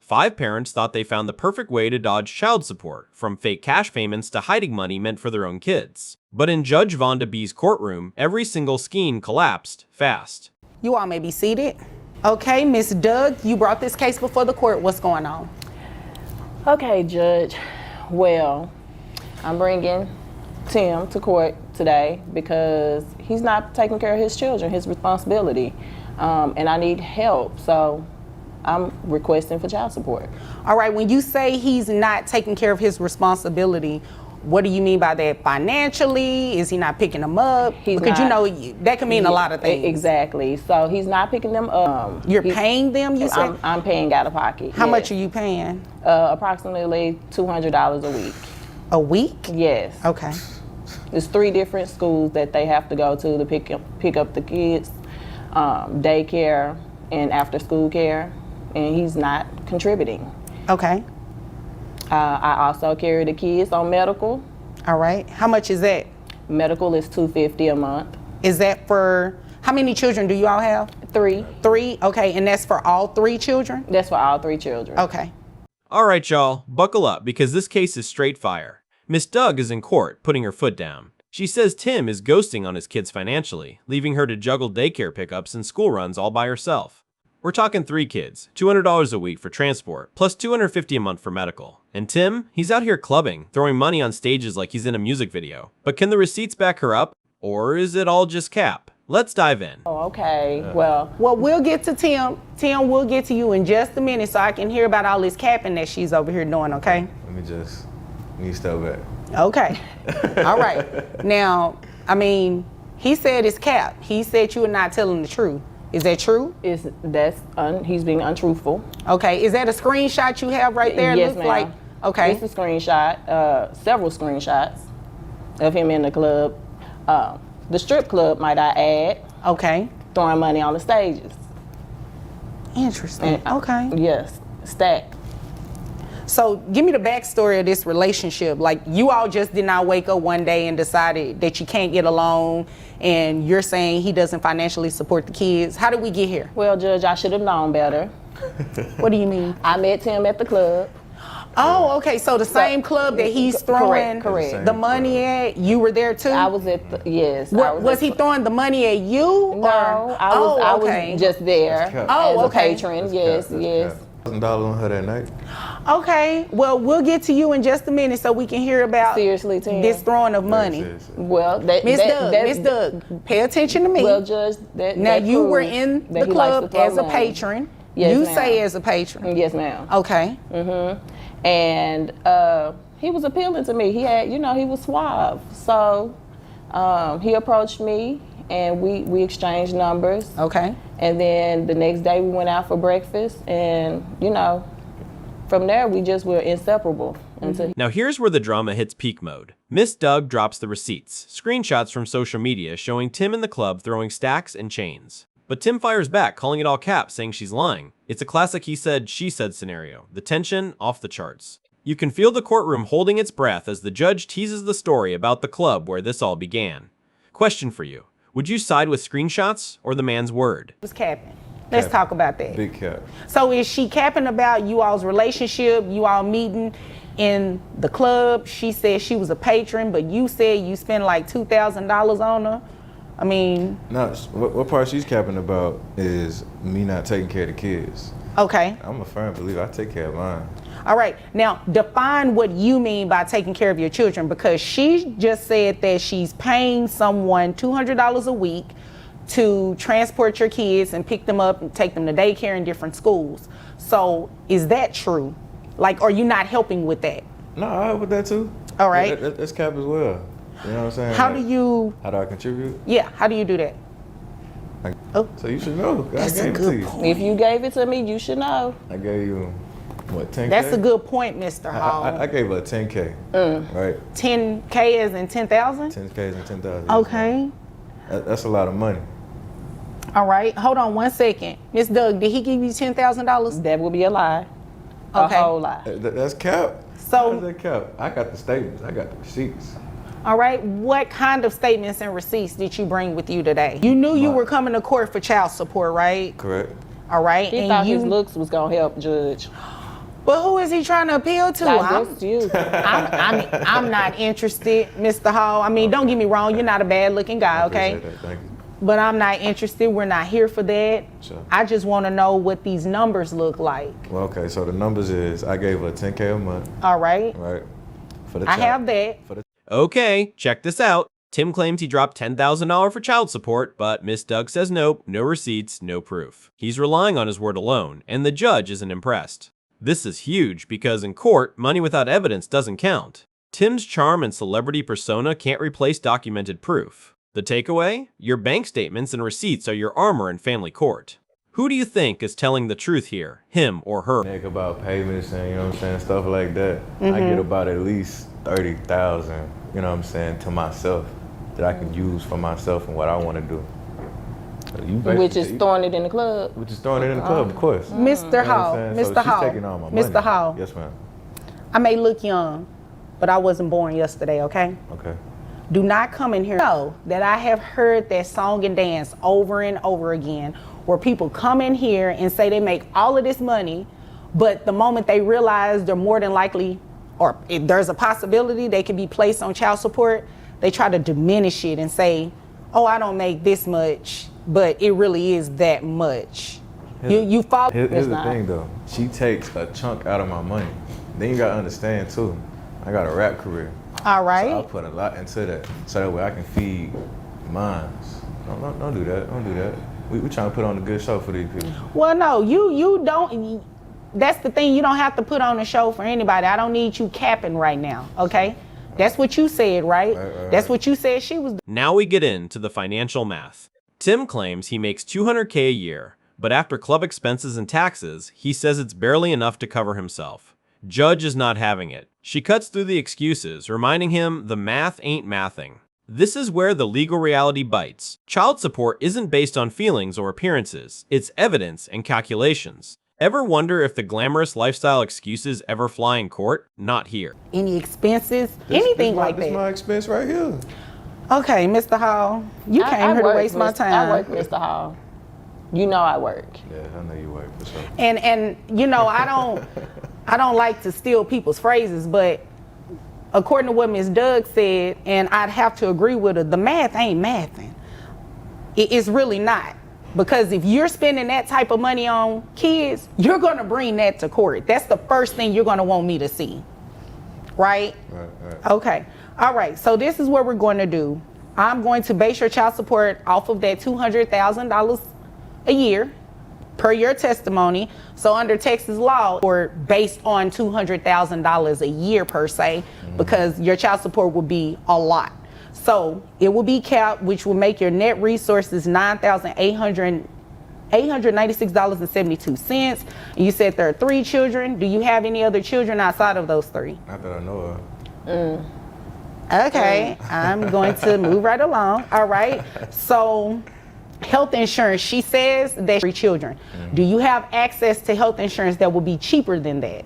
5 parents thought they found the perfect way to dodge child support, from fake cash payments to hiding money meant for their own kids. But in Judge Vonda B's courtroom, every single scheme collapsed fast. You all may be seated. Okay, Ms. Doug, you brought this case before the court. What's going on? Okay, Judge. Well, I'm bringing Tim to court today because he's not taking care of his children, his responsibility, and I need help. So I'm requesting for child support. All right, when you say he's not taking care of his responsibility, what do you mean by that? Financially? Is he not picking them up? Because you know, that can mean a lot of things. Exactly. So he's not picking them up. You're paying them, you said? I'm paying out of pocket. How much are you paying? Approximately $200 a week. A week? Yes. Okay. There's 3 different schools that they have to go to pick up the kids, daycare and after school care, and he's not contributing. Okay. I also carry the kids on medical. All right. How much is that? Medical is $250 a month. Is that for, how many children do you all have? 3. 3? Okay, and that's for all 3 children? That's for all 3 children. Okay. All right, y'all, buckle up because this case is straight fire. Miss Doug is in court, putting her foot down. She says Tim is ghosting on his kids financially, leaving her to juggle daycare pickups and school runs all by herself. We're talking 3 kids, $200 a week for transport, plus $250 a month for medical. And Tim, he's out here clubbing, throwing money on stages like he's in a music video. But can the receipts back her up, or is it all just cap? Let's dive in. Oh, okay. Well, we'll get to Tim. Tim, we'll get to you in just a minute so I can hear about all this capping that she's over here doing, okay? Let me step back. Okay. All right. Now, I mean, he said it's cap. He said you were not telling the truth. Is that true? He's being untruthful. Okay. Is that a screenshot you have right there? Yes, Looks ma'am. like, okay. It's a screenshot, several screenshots of him in the club. The strip club, might I add. Okay. Throwing money on the stages. Interesting. Okay. Yes, stacked. So give me the backstory of this relationship. Like, you all just did not wake up one day and decided that you can't get along, and you're saying he doesn't financially support the kids. How did we get here? Well, Judge, I should have known better. What do you mean? I met him at the club. Oh, okay. So the same club that he's throwing correct. the money at, you were there too? I was at the, yes. Was he throwing the money at you? No, I was just there as a patron. Yes. $1,000 on her that night. Okay, well, we'll get to you in just a minute so we can hear about Seriously, Tim. this throwing of money. Well, Miss Doug, pay attention to me. Well, Judge, now you were in the club as a patron. Yes, you ma'am. Say as a patron. Yes, ma'am. Okay. And he was appealing to me. He had, he was suave. So he approached me and we exchanged numbers. Okay. And then the next day we went out for breakfast, and from there we just were inseparable. Now here's where the drama hits peak mode. Miss Doug drops the receipts, screenshots from social media showing Tim in the club throwing stacks and chains. But Tim fires back, calling it all cap, saying she's lying. It's a classic he said, she said scenario. The tension off the charts. You can feel the courtroom holding its breath as the judge teases the story about the club where this all began. Question for you. Would you side with screenshots or the man's word? Who's capping? Let's talk about that. Big cap. So is she capping about you all's relationship, you all meeting in the club? She said she was a patron, but you said you spent like $2,000 on her. I mean... No, what part she's capping about is me not taking care of the kids. Okay. I'm a firm believer. I take care of mine. All right. Now, define what you mean by taking care of your children, because she just said that she's paying someone $200 a week to transport your kids and pick them up and take them to daycare in different schools. So is that true? Like, are you not helping with that? No, I help with that too. All right. That's cap as well. You know what I'm saying? How do I contribute? Yeah, how do you do that? So you should know. That's a good point. If you gave it to me, you should know. I gave you, what, 10K? That's a good point, Mr. Hall. I gave her 10K, right? 10K as in 10,000? 10K as in 10,000. Okay. That's a lot of money. All right, hold on 1 second. Miss Doug, did he give you $10,000? That would be a lie. Okay. A whole lie. That's cap. So, how's that cap? I got the statements. I got the receipts. All right, what kind of statements and receipts did you bring with you today? You knew you were coming to court for child support, right? Correct. All right. He thought his looks was gonna help, Judge. But who is he trying to appeal to? That's you. I'm not interested, Mr. Hall. I mean, don't get me wrong, you're not a bad looking guy, okay? Thank you. But I'm not interested. We're not here for that. Sure. I just want to know what these numbers look like. Well, okay, so the numbers is I gave her $10K a month, All right. right? For the I have that. Okay, check this out. Tim claims he dropped $10,000 for child support, but Miss Doug says nope, no receipts, no proof. He's relying on his word alone, and the judge isn't impressed. This is huge because in court, money without evidence doesn't count. Tim's charm and celebrity persona can't replace documented proof. The takeaway? Your bank statements and receipts are your armor in family court. Who do you think is telling the truth here, him or her? Think about payments and, you know what I'm saying, stuff like that. I get about at least 30,000, you know what I'm saying, to myself that I can use for myself and what I want to do. Which is throwing it in the club. Which is throwing it in the club, of course. Mr. Hall, Mr. Hall, She's taking all my money. Mr. Hall. Yes, ma'am. I may look young, but I wasn't born yesterday, okay? Okay. Do not come in here. Know that I have heard that song and dance over and over again, where people come in here and say they make all of this money, but the moment they realize they're more than likely, or if there's a possibility they could be placed on child support, they try to diminish it and say, oh, I don't make this much, but it really is that much. You follow? Here's the thing though, she takes a chunk out of my money. Then you gotta understand too, I got a rap career. All right. So I put a lot into that, so that way I can feed mine. Don't do that. Don't do that. We trying to put on a good show for these people. Well, no, you don't. That's the thing. You don't have to put on a show for anybody. I don't need you capping right now. Okay, that's what you said, right? That's what you said she was. Now we get into the financial math. Tim claims he makes $200K a year, but after club expenses and taxes, he says it's barely enough to cover himself. Judge is not having it. She cuts through the excuses, reminding him the math ain't mathing. This is where the legal reality bites. Child support isn't based on feelings or appearances. It's evidence and calculations. Ever wonder if the glamorous lifestyle excuses ever fly in court? Not here. Any expenses, anything like that. This is my expense right here. Okay, Mr. Hall, you came here to waste my time. I work, Mr. Hall. You know I work. Yeah, I know you work for sure. And you know, I don't like to steal people's phrases, but according to what Ms. Doug said, and I'd have to agree with her, the math ain't mathing. It's really not. Because if you're spending that type of money on kids, you're gonna bring that to court. That's the first thing you're gonna want me to see, right? Right. Okay, all right, so this is what we're going to do. I'm going to base your child support off of that $200,000 a year per your testimony. So under Texas law, or based on $200,000 a year per se, because your child support would be a lot. So it will be capped, which will make your net resources $896.72. And you said there are 3 children. Do you have any other children outside of those 3? Not that I know of. Okay, I'm going to move right along. All right. So health insurance, she says that 3 children. Do you have access to health insurance that will be cheaper than that?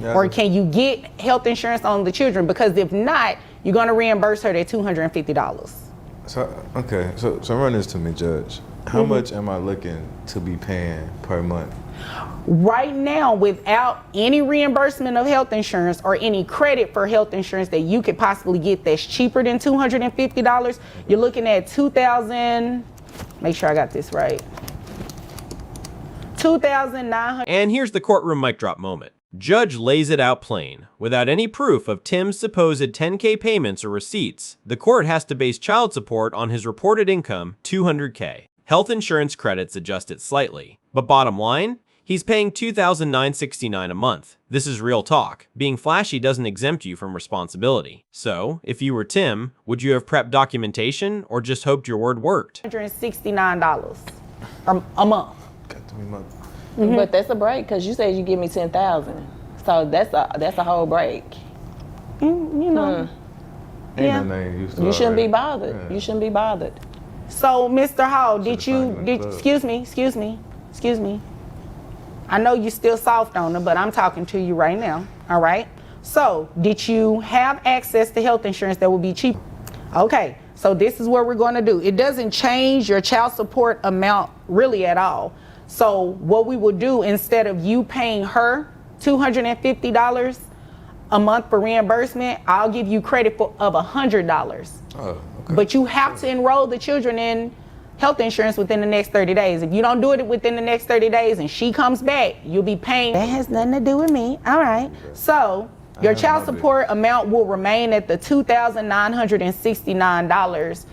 Yeah. Or can you get health insurance on the children? Because if not, you're going to reimburse her that $250. So, okay, so run this to me, Judge. How much am I looking to be paying per month? Right now, without any reimbursement of health insurance or any credit for health insurance that you could possibly get that's cheaper than $250, you're looking at $2,000, make sure I got this right, $2,900. And here's the courtroom mic drop moment. Judge lays it out plain. Without any proof of Tim's supposed $10K payments or receipts, the court has to base child support on his reported income, $200K. Health insurance credits adjust it slightly. But bottom line, he's paying $2,969 a month. This is real talk. Being flashy doesn't exempt you from responsibility. So, if you were Tim, would you have prepped documentation or just hoped your word worked? $169 a month. Got 3 months. But that's a break, because you said you give me 10,000. So that's a whole break. You know. Ain't Yeah. no name used to You shouldn't be already. bothered. Yeah. You shouldn't be bothered. So, Mr. Hall, Should've found you in the club. excuse me. I know you're still soft on her, but I'm talking to you right now, all right? So, did you have access to health insurance that would be cheap? Okay, so this is what we're going to do. It doesn't change your child support amount really at all. So, what we will do, instead of you paying her $250 a month for reimbursement, I'll give you credit of $100. Oh, okay. But you have to enroll the children in health insurance within the next 30 days. If you don't do it within the next 30 days and she comes back, you'll be paying. That has nothing to do with me. All right. So your child support amount will remain at the $2,969.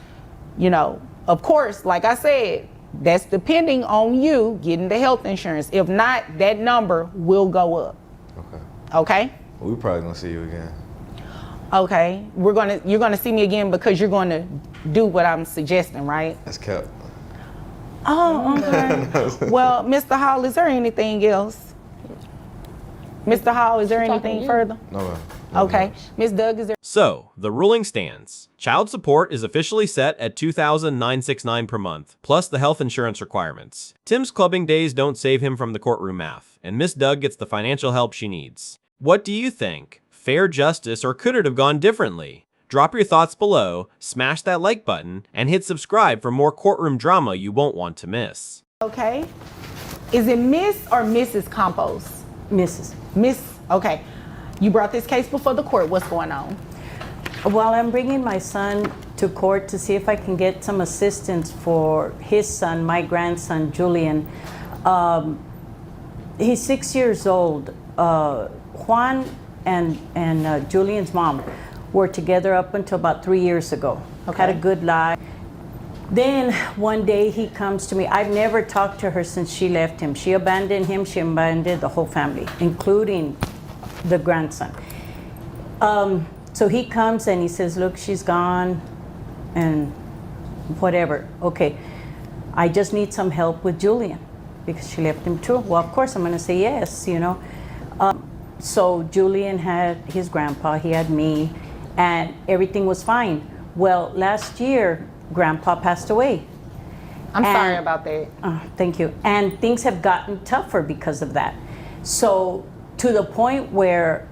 You know, of course, like I said, that's depending on you getting the health insurance. If not, that number will go up. Okay. Okay? Well, we're probably gonna see you again. Okay. You're gonna see me again because you're gonna do what I'm suggesting, right? That's kept. Oh, okay. Well, Mr. Hall, is there anything else? Mr. Hall, is there anything further? No, ma'am. Okay. Ms. Doug, is there? So, the ruling stands. Child support is officially set at $2,969 per month, plus the health insurance requirements. Tim's clubbing days don't save him from the courtroom math, and Miss Doug gets the financial help she needs. What do you think? Fair justice, or could it have gone differently? Drop your thoughts below, smash that like button, and hit subscribe for more courtroom drama you won't want to miss. Okay. Is it Miss or Mrs. Campos? Mrs. Miss, okay. You brought this case before the court. What's going on? Well, I'm bringing my son to court to see if I can get some assistance for his son, my grandson, Julian. He's 6 years old. Juan and Julian's mom were together up until about 3 years ago. Okay. Had a good life. Then one day he comes to me. I've never talked to her since she left him. She abandoned him. She abandoned the whole family, including the grandson. So he comes and he says, look, she's gone and whatever. Okay, I just need some help with Julian because she left him too. Well, of course I'm gonna say yes, you know. So Julian had his grandpa, he had me, and everything was fine. Well, last year, Grandpa passed away. I'm sorry about that. Thank you. And things have gotten tougher because of that. So to the point where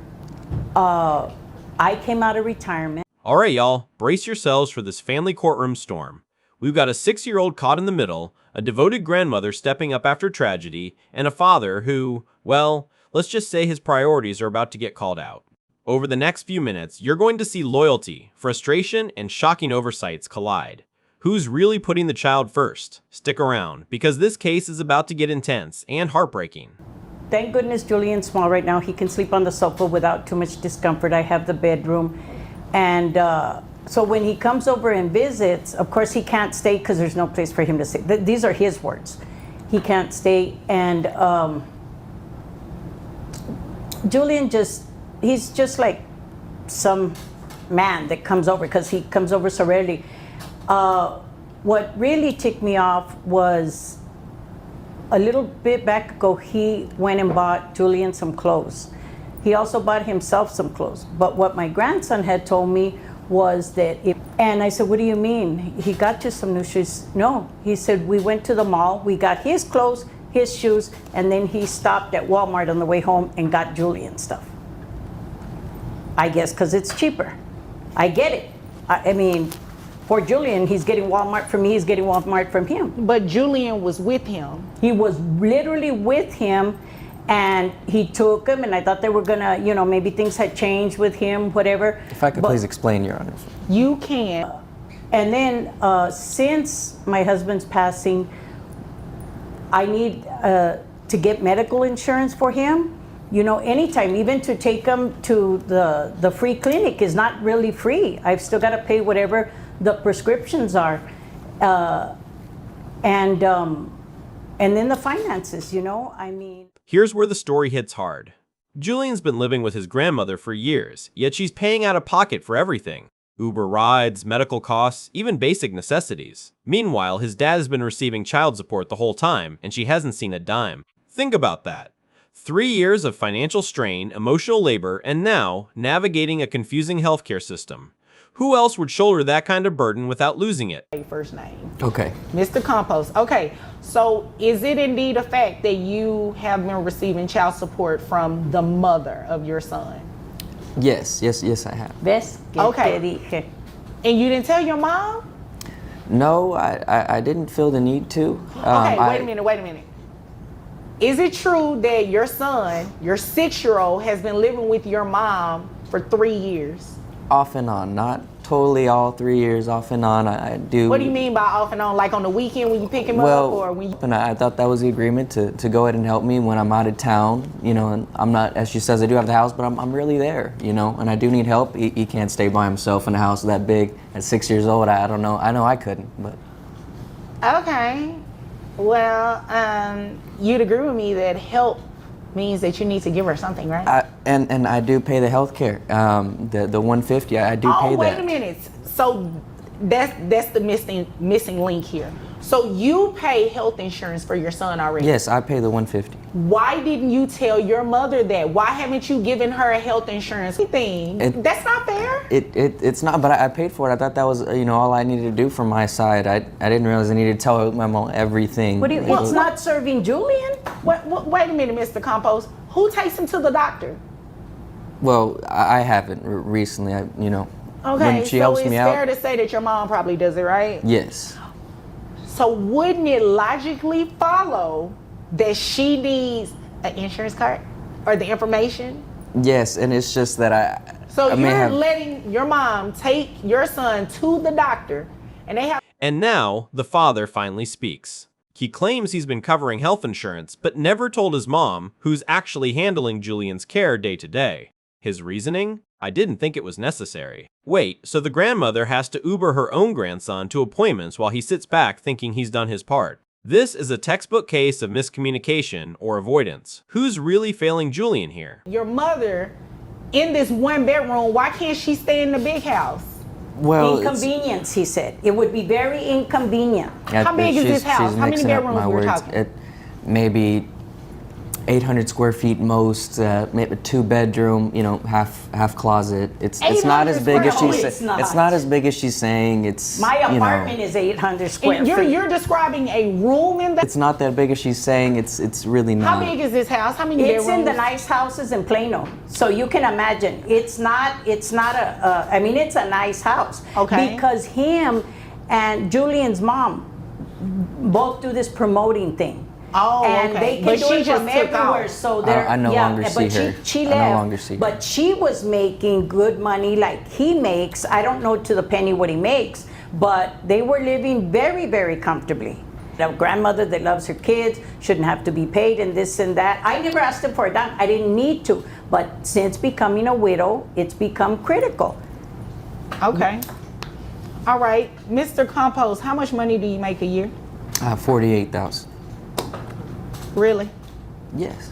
I came out of retirement. All right, y'all, brace yourselves for this family courtroom storm. We've got a 6-year-old caught in the middle, a devoted grandmother stepping up after tragedy, and a father who, well, let's just say his priorities are about to get called out. Over the next few minutes, you're going to see loyalty, frustration, and shocking oversights collide. Who's really putting the child first? Stick around, because this case is about to get intense and heartbreaking. Thank goodness Julian's small right now. He can sleep on the sofa without too much discomfort. I have the bedroom. And so when he comes over and visits, of course he can't stay because there's no place for him to stay. These are his words. He can't stay. And Julian he's just like some man that comes over because he comes over so rarely. What really ticked me off was a little bit back ago, he went and bought Julian some clothes. He also bought himself some clothes. But what my grandson had told me was that and I said, what do you mean? He got you some new shoes? No, he said, we went to the mall, we got his clothes, his shoes, and then he stopped at Walmart on the way home and got Julian stuff. I guess because it's cheaper. I get it. I mean, for Julian, he's getting Walmart from me, he's getting Walmart from him. But Julian was with him. He was literally with him, and he took him, and I thought they were gonna, you know, maybe things had changed with him, whatever. If I could please explain, Your Honor. You can. And then since my husband's passing, I need to get medical insurance for him. You know, anytime, even to take him to the free clinic is not really free. I've still got to pay whatever the prescriptions are, and then the finances, you know, I mean. Here's where the story hits hard. Julian's been living with his grandmother for years, yet she's paying out of pocket for everything. Uber rides, medical costs, even basic necessities. Meanwhile, his dad has been receiving child support the whole time, and she hasn't seen a dime. Think about that. 3 years of financial strain, emotional labor, and now navigating a confusing healthcare system. Who else would shoulder that kind of burden without losing it? First name. Okay. Mr. Campos. Okay, so is it indeed a fact that you have been receiving child support from the mother of your son? Yes, I have. ¿Ves? Que Okay. te dije. And you didn't tell your mom? No, I didn't feel the need to. Okay, wait a minute. Is it true that your son, your 6-year-old, has been living with your mom for 3 years? Off and on, not totally all 3 years, off and on. I do. What do you mean by off and on? Like on the weekend when you pick him Well, up, or when you... and I thought that was the agreement to go ahead and help me when I'm out of town, you know, and I'm not, as she says, I do have the house, but I'm really there, you know, and I do need help. He can't stay by himself in a house that big at 6 years old. I don't know. I know I couldn't, but. Okay. Well, you'd agree with me that help means that you need to give her something, right? And I do pay the health care, the $150. I do pay that. Oh, wait a minute. So that's the missing link here. So you pay health insurance for your son already? Yes, I pay the $150. Why didn't you tell your mother that? Why haven't you given her a health insurance thing? That's not fair. It's not, but I paid for it. I thought that was, you know, all I needed to do from my side. I didn't realize I needed to tell my mom everything. What do you, it's not serving Julian? Wait a minute, Mr. Compost. Who takes him to the doctor? Well, I haven't recently. You know, Okay, when she so helps it's me fair out. to say that your mom probably does it, right? Yes. So wouldn't it logically follow that she needs an insurance card or the information? Yes, and it's just that So I may you're have. letting your mom take your son to the doctor, and they have... And now, the father finally speaks. He claims he's been covering health insurance, but never told his mom, who's actually handling Julian's care day to day. His reasoning? I didn't think it was necessary. Wait, so the grandmother has to Uber her own grandson to appointments while he sits back thinking he's done his part. This is a textbook case of miscommunication or avoidance. Who's really failing Julian here? Your mother in this 1-bedroom, why can't she stay in the big house? Well, Inconvenience, he said. It would be very inconvenient. How big is this house? How many bedrooms we're talking? Maybe 800 square feet most, maybe 2-bedroom, you know, half closet. It's not as big as square she's feet. saying. It's not as big as she's saying. It's My you know, apartment is 800 square And feet. you're describing a room in that? It's not that big as she's saying. It's really not. How big is this house? How many It's bedrooms? in the nice houses in Plano, so you can imagine. It's not a. I mean, it's a nice house. Okay. Because him and Julian's mom both do this promoting thing. Oh, And okay. they can But do she it just from took everywhere. off. So they're I no longer see but her. She I left. no longer see her. But she was making good money like he makes. I don't know to the penny what he makes, but they were living very, very comfortably. A grandmother that loves her kids shouldn't have to be paid and this and that. I never asked him for a dime. I didn't need to. But since becoming a widow, it's become critical. Okay. All right. Mr. Compost, how much money do you make a year? 48,000. Really? Yes.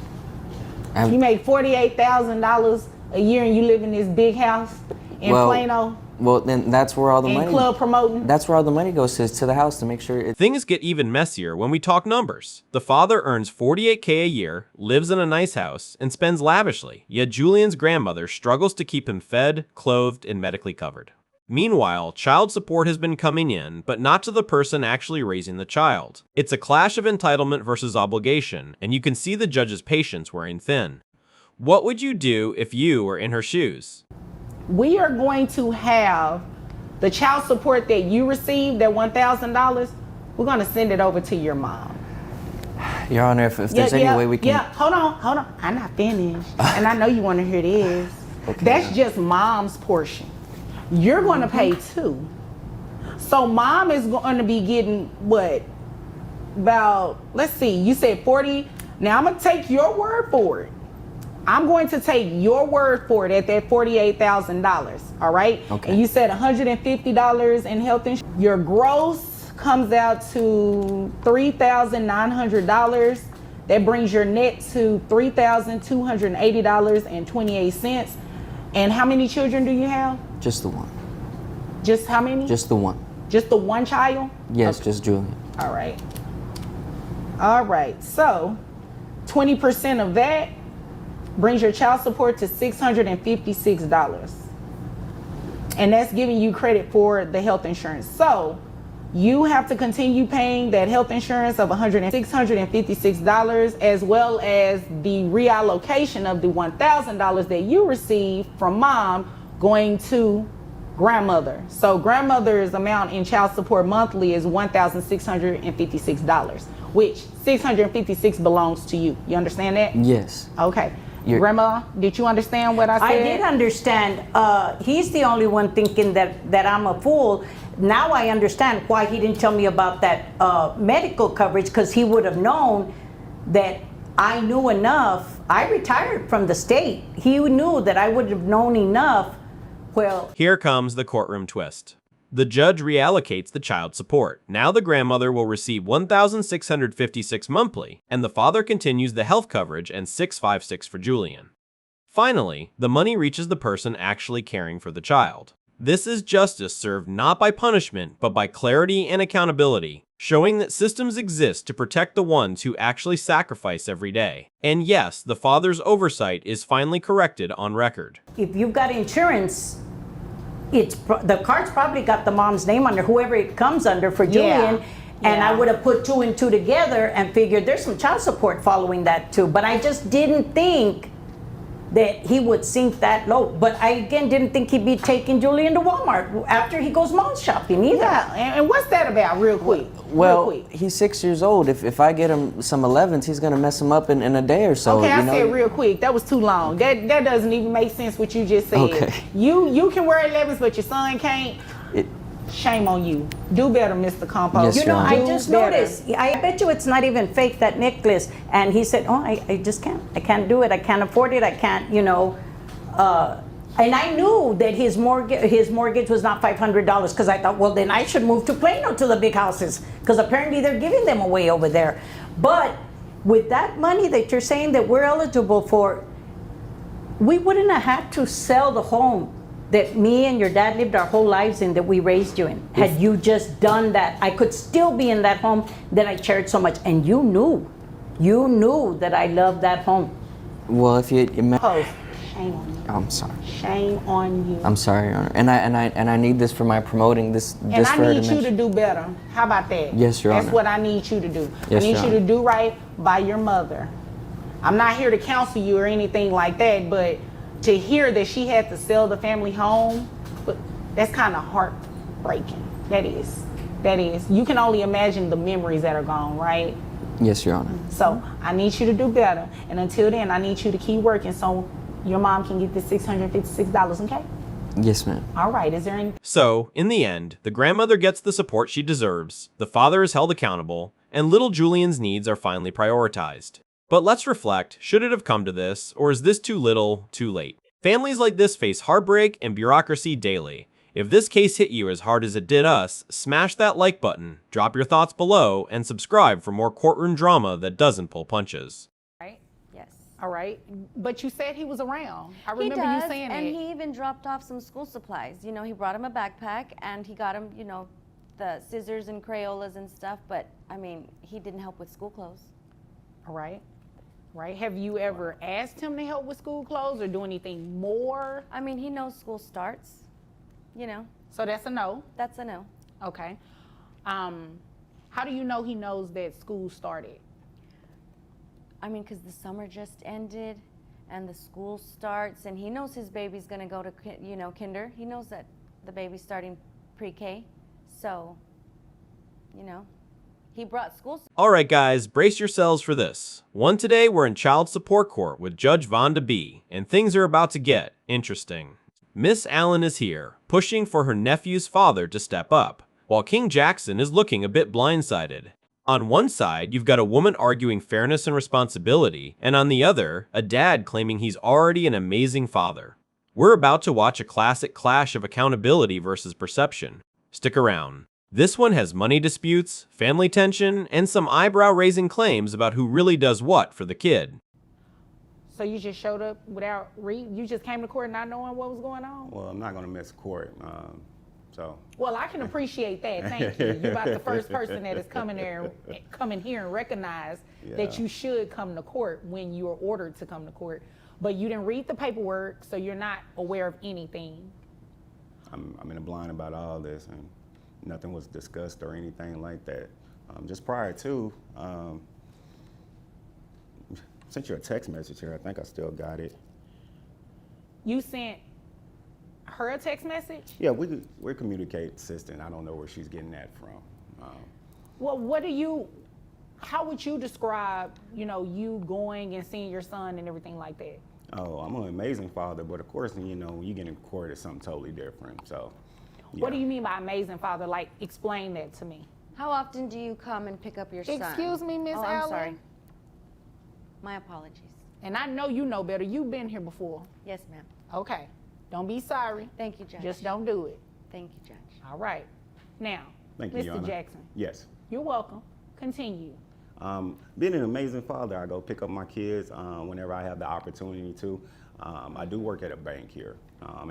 You make $48,000 a year and you live in this big house in Plano Well, then that's where all the and money. club promoting? That's where all the money goes to the house to make sure it's. Things get even messier when we talk numbers. The father earns $48K a year, lives in a nice house, and spends lavishly, yet Julian's grandmother struggles to keep him fed, clothed, and medically covered. Meanwhile, child support has been coming in, but not to the person actually raising the child. It's a clash of entitlement versus obligation, and you can see the judge's patience wearing thin. What would you do if you were in her shoes? We are going to have the child support that you received, that $1,000, we're going to send it over to your mom. Your Honor, if there's any way we can. Yeah, hold on. I'm not finished. And I know you want to hear this. Okay. That's just mom's portion. You're going to pay too. So mom is going to be getting what? About, let's see, you said 40. Now I'm going to take your word for it. I'm going to take your word for it at that $48,000, all right? Okay. And you said $150 in health insurance. Your gross comes out to $3,900. That brings your net to $3,280.28. And how many children do you have? Just the one. Just how many? Just the one. Just the one child? Yes, Okay. just Julian. All right. All right. So 20% of that brings your child support to $656. And that's giving you credit for the health insurance. So you have to continue paying that health insurance of $656, as well as the reallocation of the $1,000 that you received from mom going to grandmother. So grandmother's amount in child support monthly is $1,656. which 656 belongs to you. You understand that? Yes. Okay. Grandma, did you understand what I said? I did understand. He's the only one thinking that I'm a fool. Now I understand why he didn't tell me about that medical coverage, because he would have known that I knew enough. I retired from the state. He knew that I would have known enough. Well, here comes the courtroom twist. The judge reallocates the child support. Now the grandmother will receive $1,656 monthly, and the father continues the health coverage and $656 for Julian. Finally, the money reaches the person actually caring for the child. This is justice served not by punishment, but by clarity and accountability, showing that systems exist to protect the ones who actually sacrifice every day. And yes, the father's oversight is finally corrected on record. if you've got insurance, the card's probably got the mom's name under, whoever it comes under for Julian. And I would have put 2 and 2 together and figured there's some child support following that too. But I just didn't think that he would sink that low. But I, again, didn't think he'd be taking Julian to Walmart after he goes mall shopping either. Yeah, and what's that about, real quick? Well, real quick. he's 6 years old. If I get him some 11s, he's gonna mess him up in a day or so. Okay, I you know? said real quick. That was too long. That doesn't even make sense what you just said. Okay. You can wear 11s, but your son can't. Shame on you. Do better, Mr. Compost. Yes, You know, Your I Honor. just better. noticed. I bet you it's not even fake, that necklace. And he said, oh, I just can't. I can't do it. I can't afford it. I can't, you know. And I knew that his mortgage was not $500, because I thought, well, then I should move to Plano to the big houses, because apparently they're giving them away over there. But with that money that you're saying that we're eligible for, we wouldn't have had to sell the home that me and your dad lived our whole lives in, that we raised you in. Had you just done that, I could still be in that home that I cherished so much. And you knew that I loved that home. Well, if you, Post. Shame on you. I'm sorry. Shame on you. I'm sorry, Your Honor. And I need this for my promoting this. And just I for her need to you to mention. do better. How about that? Yes, Your Honor. That's what I need you to do. Yes, I need Your you to Honor. do right by your mother. I'm not here to counsel you or anything like that, but to hear that she had to sell the family home, but that's kind of heartbreaking. That is. You can only imagine the memories that are gone, right? Yes, Your Honor. So I need you to do better. And until then, I need you to keep working so your mom can get this $656, okay? Yes, ma'am. All right, is there any... So, in the end, the grandmother gets the support she deserves, the father is held accountable, and little Julian's needs are finally prioritized. But let's reflect, should it have come to this, or is this too little, too late? Families like this face heartbreak and bureaucracy daily. If this case hit you as hard as it did us, smash that like button, drop your thoughts below, and subscribe for more courtroom drama that doesn't pull punches. Right? Yes. All right. But you said he was around. I He remember does, you saying and that. he even dropped off some school supplies. You know, he brought him a backpack, and he got him, you know, the scissors and Crayolas and stuff. But I mean, he didn't help with school clothes. All right. Right. Have you ever asked him to help with school clothes or do anything more? I mean, he knows school starts. You know, So that's a no. that's a no. Okay. How do you know he knows that school started? I mean, because the summer just ended, and the school starts, and he knows his baby's gonna go to, you know, kinder. He knows that the baby's starting pre-K, so, you know, he brought school. Alright guys, brace yourselves for this. One today, we're in child support court with Judge Vonda B, and things are about to get interesting. Miss Allen is here, pushing for her nephew's father to step up, while King Jackson is looking a bit blindsided. On one side, you've got a woman arguing fairness and responsibility, and on the other, a dad claiming he's already an amazing father. We're about to watch a classic clash of accountability versus perception. Stick around. This one has money disputes, family tension, and some eyebrow-raising claims about who really does what for the kid. So you just showed up without you just came to court not knowing what was going on? Well, I'm not going to miss court, so. Well, I can appreciate that. Thank you. You're about the first person that is come in here and recognize that Yeah. you should come to court when you are ordered to come to court. But you didn't read the paperwork, so you're not aware of anything. I'm in a blind about all this, and nothing was discussed or anything like that. Just prior to, sent you a text message here. I think I still got it. You sent her a text message? Yeah, we're communicating consistent. I don't know where she's getting that from. Well, what do you How would you describe, you going and seeing your son and everything like that? Oh, I'm an amazing father, but of course, when you get in court, it's something totally different. So, yeah. What do you mean by amazing father? Like, explain that to me. How often do you come and pick up your son? Excuse me, Miss I'm Allen? sorry. My apologies. And I know you know better. You've been here before. Yes, ma'am. Okay. Don't be sorry. Thank you, Judge. Just don't do it. Thank you, Judge. All right. Now, Thank you, Your Mr. Honor. Jackson, Yes. you're welcome. Continue. Being an amazing father, I go pick up my kids whenever I have the opportunity to. I do work at a bank here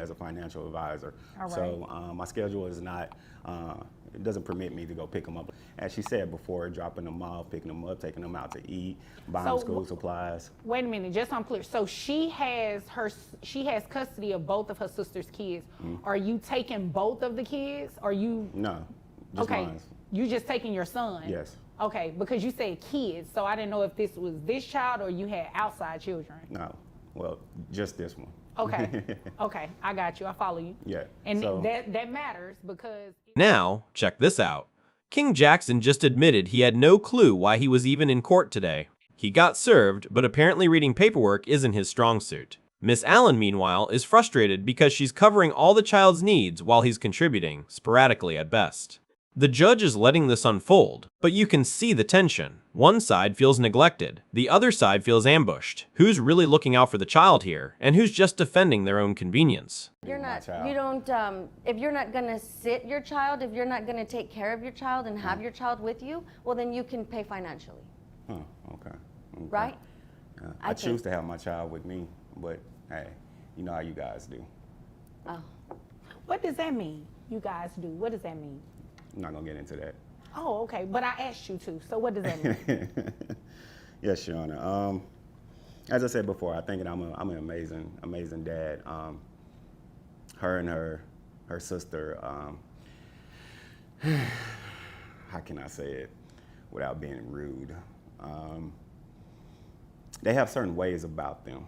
as a financial advisor. All right. So my schedule is not, it doesn't permit me to go pick them up. As she said before, dropping them off, picking them up, taking them out to eat, buying So school supplies. Wait a minute, just so I'm clear. So she has custody of both of her sister's kids. Are you taking both of the kids? Or you No, just okay? mine. You just taking your son? Yes. Okay, because you said kids, so I didn't know if this was this child or you had outside children. No, well, just this one. Okay, okay, I got you. I follow you. Yeah. And so, that matters because. Now, check this out. King Jackson just admitted he had no clue why he was even in court today. He got served, but apparently reading paperwork isn't his strong suit. Miss Allen, meanwhile, is frustrated because she's covering all the child's needs while he's contributing, sporadically at best. The judge is letting this unfold, but you can see the tension. One side feels neglected, the other side feels ambushed. Who's really looking out for the child here, and who's just defending their own convenience? You're My not, child. you don't, if you're not gonna sit your child, if you're not gonna take care of your child and have your child with you, well then you can pay financially, huh, okay. right? I I choose think- to have my child with me, but hey, you know how you guys do. Oh, What does that mean? You guys do. What does that mean? I'm not gonna get into that. Oh, okay. But I asked you to. So what does that mean? Yes, Your Honor. As I said before, I think I'm an amazing dad. Her and her sister. How can I say it without being rude? They have certain ways about them.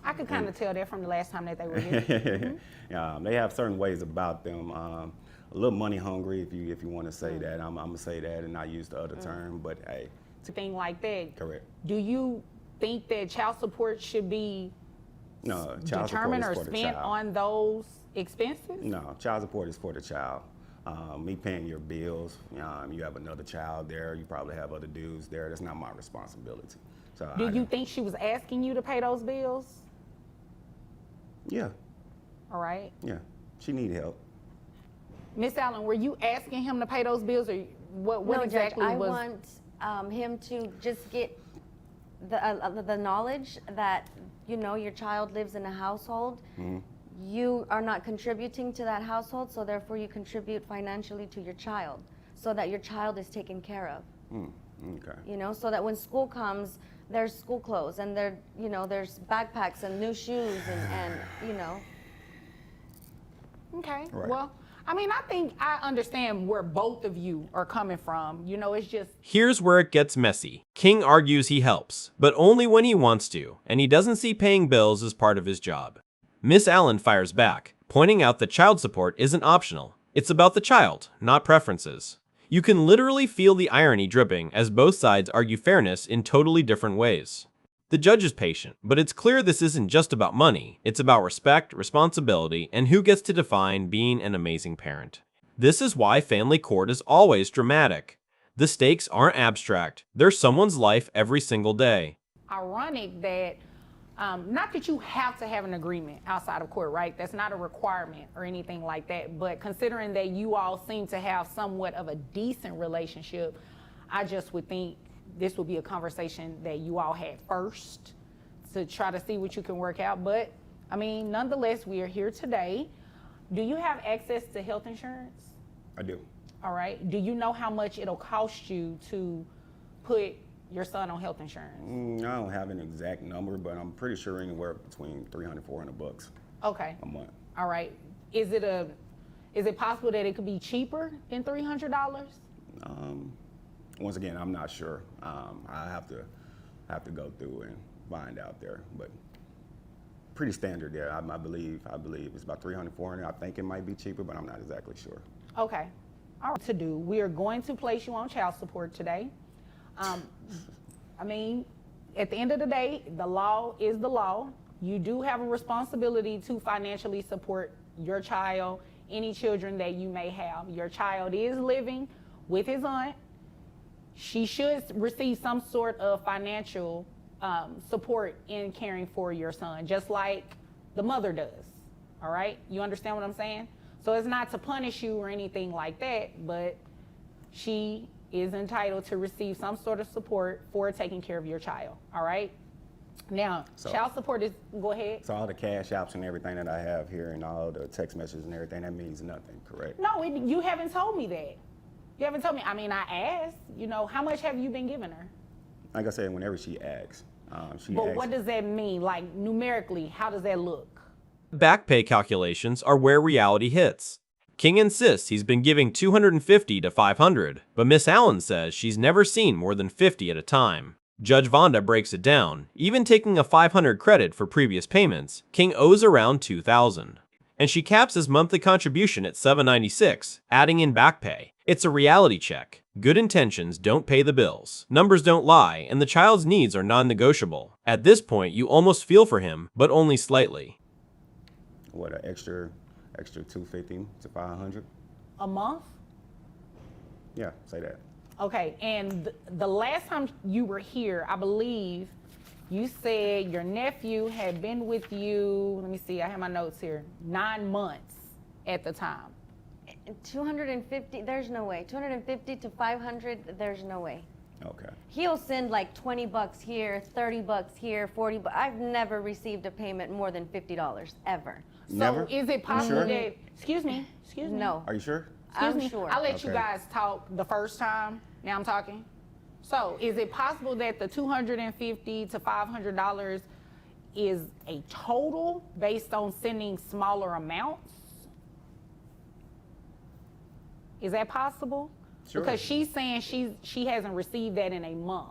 I could kind of tell that from the last time that they were here. They have certain ways about them. A little money hungry, if you want to say that. I'm gonna say that and not use the other term, but hey, Thing like that. correct. Do you think that child support should be No, child support determined is or for the spent child. on those expenses? No, child support is for the child. Me paying your bills. You have another child there. You probably have other dudes there. That's not my responsibility. So Do you think she was asking you to pay those bills? Yeah, All right. yeah. She need help. Miss Allen, were you asking him to pay those bills, or what no, exactly Judge, I was? want him to just get the knowledge that, your child lives in a household. You are not contributing to that household, so therefore you contribute financially to your child, so that your child is taken care of. Okay. So that when school comes, there's school clothes and there's backpacks and new shoes and Okay. Right. Well, I mean, I think I understand where both of you are coming from. It's just Here's where it gets messy. King argues he helps, but only when he wants to, and he doesn't see paying bills as part of his job. Miss Allen fires back, pointing out that child support isn't optional. It's about the child, not preferences. You can literally feel the irony dripping as both sides argue fairness in totally different ways. The judge is patient, but it's clear this isn't just about money. It's about respect, responsibility, and who gets to define being an amazing parent. This is why family court is always dramatic. The stakes aren't abstract. They're someone's life every single day. ironic that, not that you have to have an agreement outside of court, right? That's not a requirement or anything like that. But considering that you all seem to have somewhat of a decent relationship, I just would think this would be a conversation that you all had first to try to see what you can work out. But I mean, nonetheless, we are here today. Do you have access to health insurance? I do. All right. Do you know how much it'll cost you to put your son on health insurance? I don't have an exact number, but I'm pretty sure anywhere between $300 $400 Okay. a month. All right. Is it possible that it could be cheaper than $300? Once again, I'm not sure. I have to go through and find out there, but pretty standard there. I believe it's about $300 $400. I think it might be cheaper, but I'm not exactly sure. Okay. All right, to do. We are going to place you on child support today. I mean, at the end of the day, the law is the law. You do have a responsibility to financially support your child, any children that you may have. Your child is living with his aunt. She should receive some sort of financial support in caring for your son, just like the mother does. All right? You understand what I'm saying? So it's not to punish you or anything like that, but she is entitled to receive some sort of support for taking care of your child. All right? Now, child support is, go ahead. So all the cash apps and everything that I have here and all the text messages and everything, that means nothing, correct? No, you haven't told me that. You haven't told me. I mean, I asked, how much have you been giving her? Like I said, whenever she asks, But what does that mean? Like, numerically, how does that look? Back pay calculations are where reality hits. King insists he's been giving $250 to $500, but Miss Allen says she's never seen more than $50 at a time. Judge Vonda breaks it down. Even taking a $500 credit for previous payments, King owes around $2,000. And she caps his monthly contribution at $796, adding in back pay. It's a reality check. Good intentions don't pay the bills. Numbers don't lie, and the child's needs are non-negotiable. At this point, you almost feel for him, but only slightly. What, an extra $250 to $500? A month? Yeah, say that. Okay, and the last time you were here, I believe you said your nephew had been with you, let me see, I have my notes here, 9 months at the time. 250, there's no way. 250 to 500, there's no way. Okay. He'll send like 20 bucks here, 30 bucks here, 40 bucks. I've never received a payment more than $50, ever. Never? So is it possible sure? that, excuse me. No. Are you sure? Excuse I'm me. sure. I let you Okay. guys talk the first time. Now I'm talking. So is it possible that the $250 to $500 is a total based on sending smaller amounts? Is that possible? Sure. Because she's saying she hasn't received that in a month.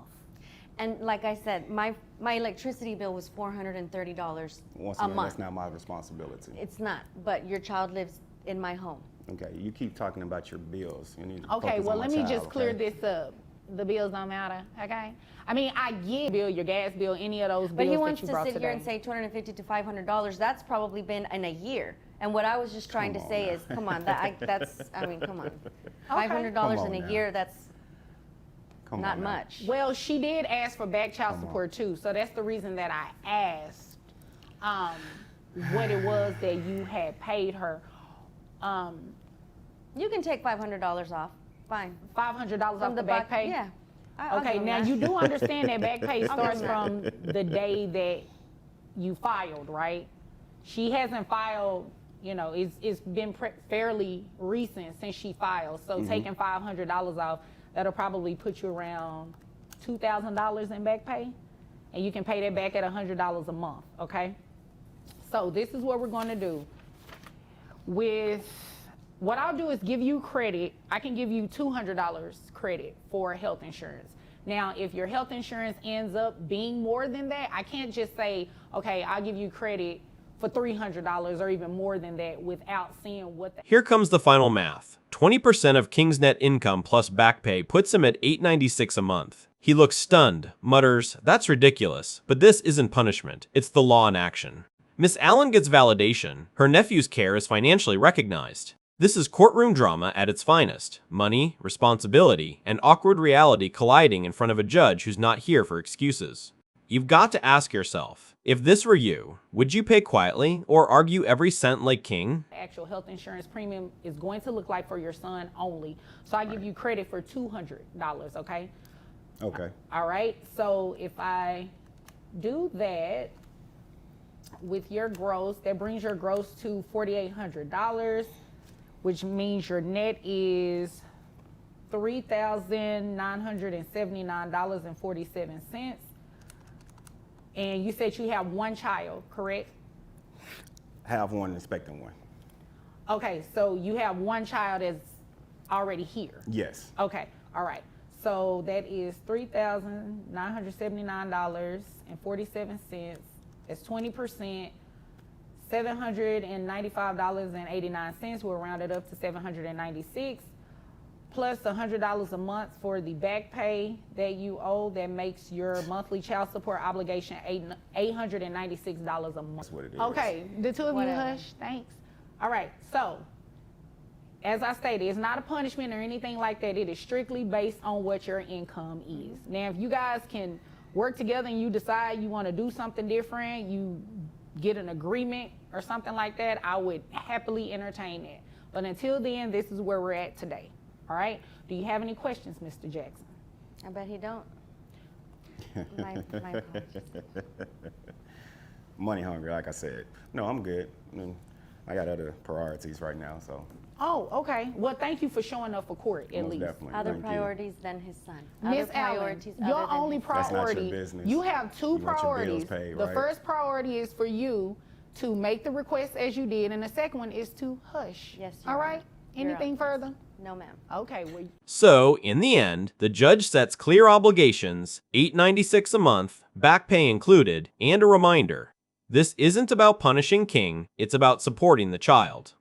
And like I said, my electricity bill was $430 Once a again, month. that's not my responsibility. It's not, but your child lives in my home. Okay, you keep talking about your bills. You need to Okay, focus well, on my let me child, just clear okay? this up. The bills don't matter, okay? I mean, I get bill, your gas bill, any of those But bills he that wants you to brought sit today. here and say $250 to $500. That's probably been in a year. And what I was just trying Come to on say now. is, come on, come on. $500 Come on in now. a year, that's Come not on now. much. Well, she did ask for back child Come on. support too, so that's the reason that I asked what it was that you had paid her. You can take $500 off, fine. $500 off From the back pay? Yeah. I'll Okay, give him now that. you do understand that back pay starts him from the day that you filed, right? She hasn't filed, it's been fairly recent since she filed. So taking $500 off, that'll probably put you around $2,000 in back pay. And you can pay that back at $100 a month, okay? So this is what we're going to do. What I'll do is give you credit. I can give you $200 credit for health insurance. Now, if your health insurance ends up being more than that, I can't just say, okay, I'll give you credit for $300 or even more than that without seeing what the Here comes the final math. 20% of King's net income plus back pay puts him at $896 a month. He looks stunned, mutters, "That's ridiculous, but this isn't punishment, it's the law in action." Miss Allen gets validation. Her nephew's care is financially recognized. This is courtroom drama at its finest. Money, responsibility, and awkward reality colliding in front of a judge who's not here for excuses. You've got to ask yourself, if this were you, would you pay quietly or argue every cent like King? actual health insurance premium is going to look like for your son only. So I give you credit for $200, okay? Okay. All right, so if I do that with your gross, that brings your gross to $4,800, which means your net is $3,979.47. And you said you have one child, correct? Have one, expecting one. Okay, so you have one child that's already here. Yes. Okay, all right. So that is $3,979.47. That's 20%. $795.89. We'll round it up to $796. plus $100 a month for the back pay that you owe. That makes your monthly child support obligation $896 a month. That's what it is. Okay, the two of you Whatever. hush, thanks. All right, so as I stated, it's not a punishment or anything like that. It is strictly based on what your income is. Now, if you guys can work together and you decide you want to do something different, you get an agreement or something like that, I would happily entertain it. But until then, this is where we're at today. All right? Do you have any questions, Mr. Jackson? I bet he don't. My apologies. Money hungry, like I said. No, I'm good. I mean, I got other priorities right now, so. Oh, okay. Well, thank you for showing up for court, at Most least. definitely. Other Thank you. priorities than his son. Miss Other Allen, priorities your other than only his son. That's not your priority, business. you have two You want your bills priorities. paid, The right? first priority is for you to make the request as you did, and the second one is to hush. Yes, Your All Honor. right? Your Anything Honor. further? No, ma'am. Okay, well, So, in the end, the judge sets clear obligations, $896 a month, back pay included, and a reminder. This isn't about punishing King, it's about supporting the child.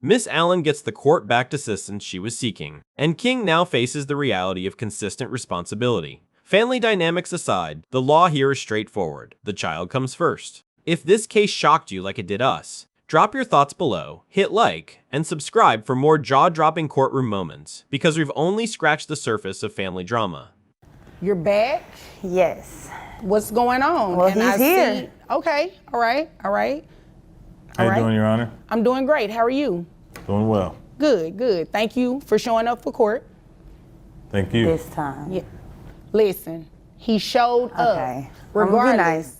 Miss Allen gets the court-backed assistance she was seeking, and King now faces the reality of consistent responsibility. Family dynamics aside, the law here is straightforward. The child comes first. If this case shocked you like it did us, drop your thoughts below, hit like, and subscribe for more jaw-dropping courtroom moments, because we've only scratched the surface of family drama. you're back. Yes. What's going on? Well, And he's I here. see- okay, all right. How you All right. doing, Your Honor? I'm doing great. How are you? Doing well. Good, good. Thank you for showing up for court. Thank you. This time. Yeah. Listen, he showed up. Okay. I'm Regardless. gonna be nice.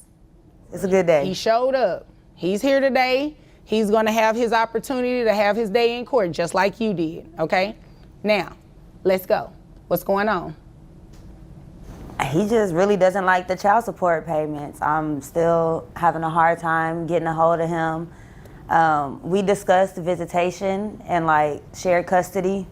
It's a good day. He showed up. He's here today. He's going to have his opportunity to have his day in court just like you did, okay? Now, let's go. What's going on? He just really doesn't like the child support payments. I'm still having a hard time getting a hold of him. We discussed visitation and like shared custody.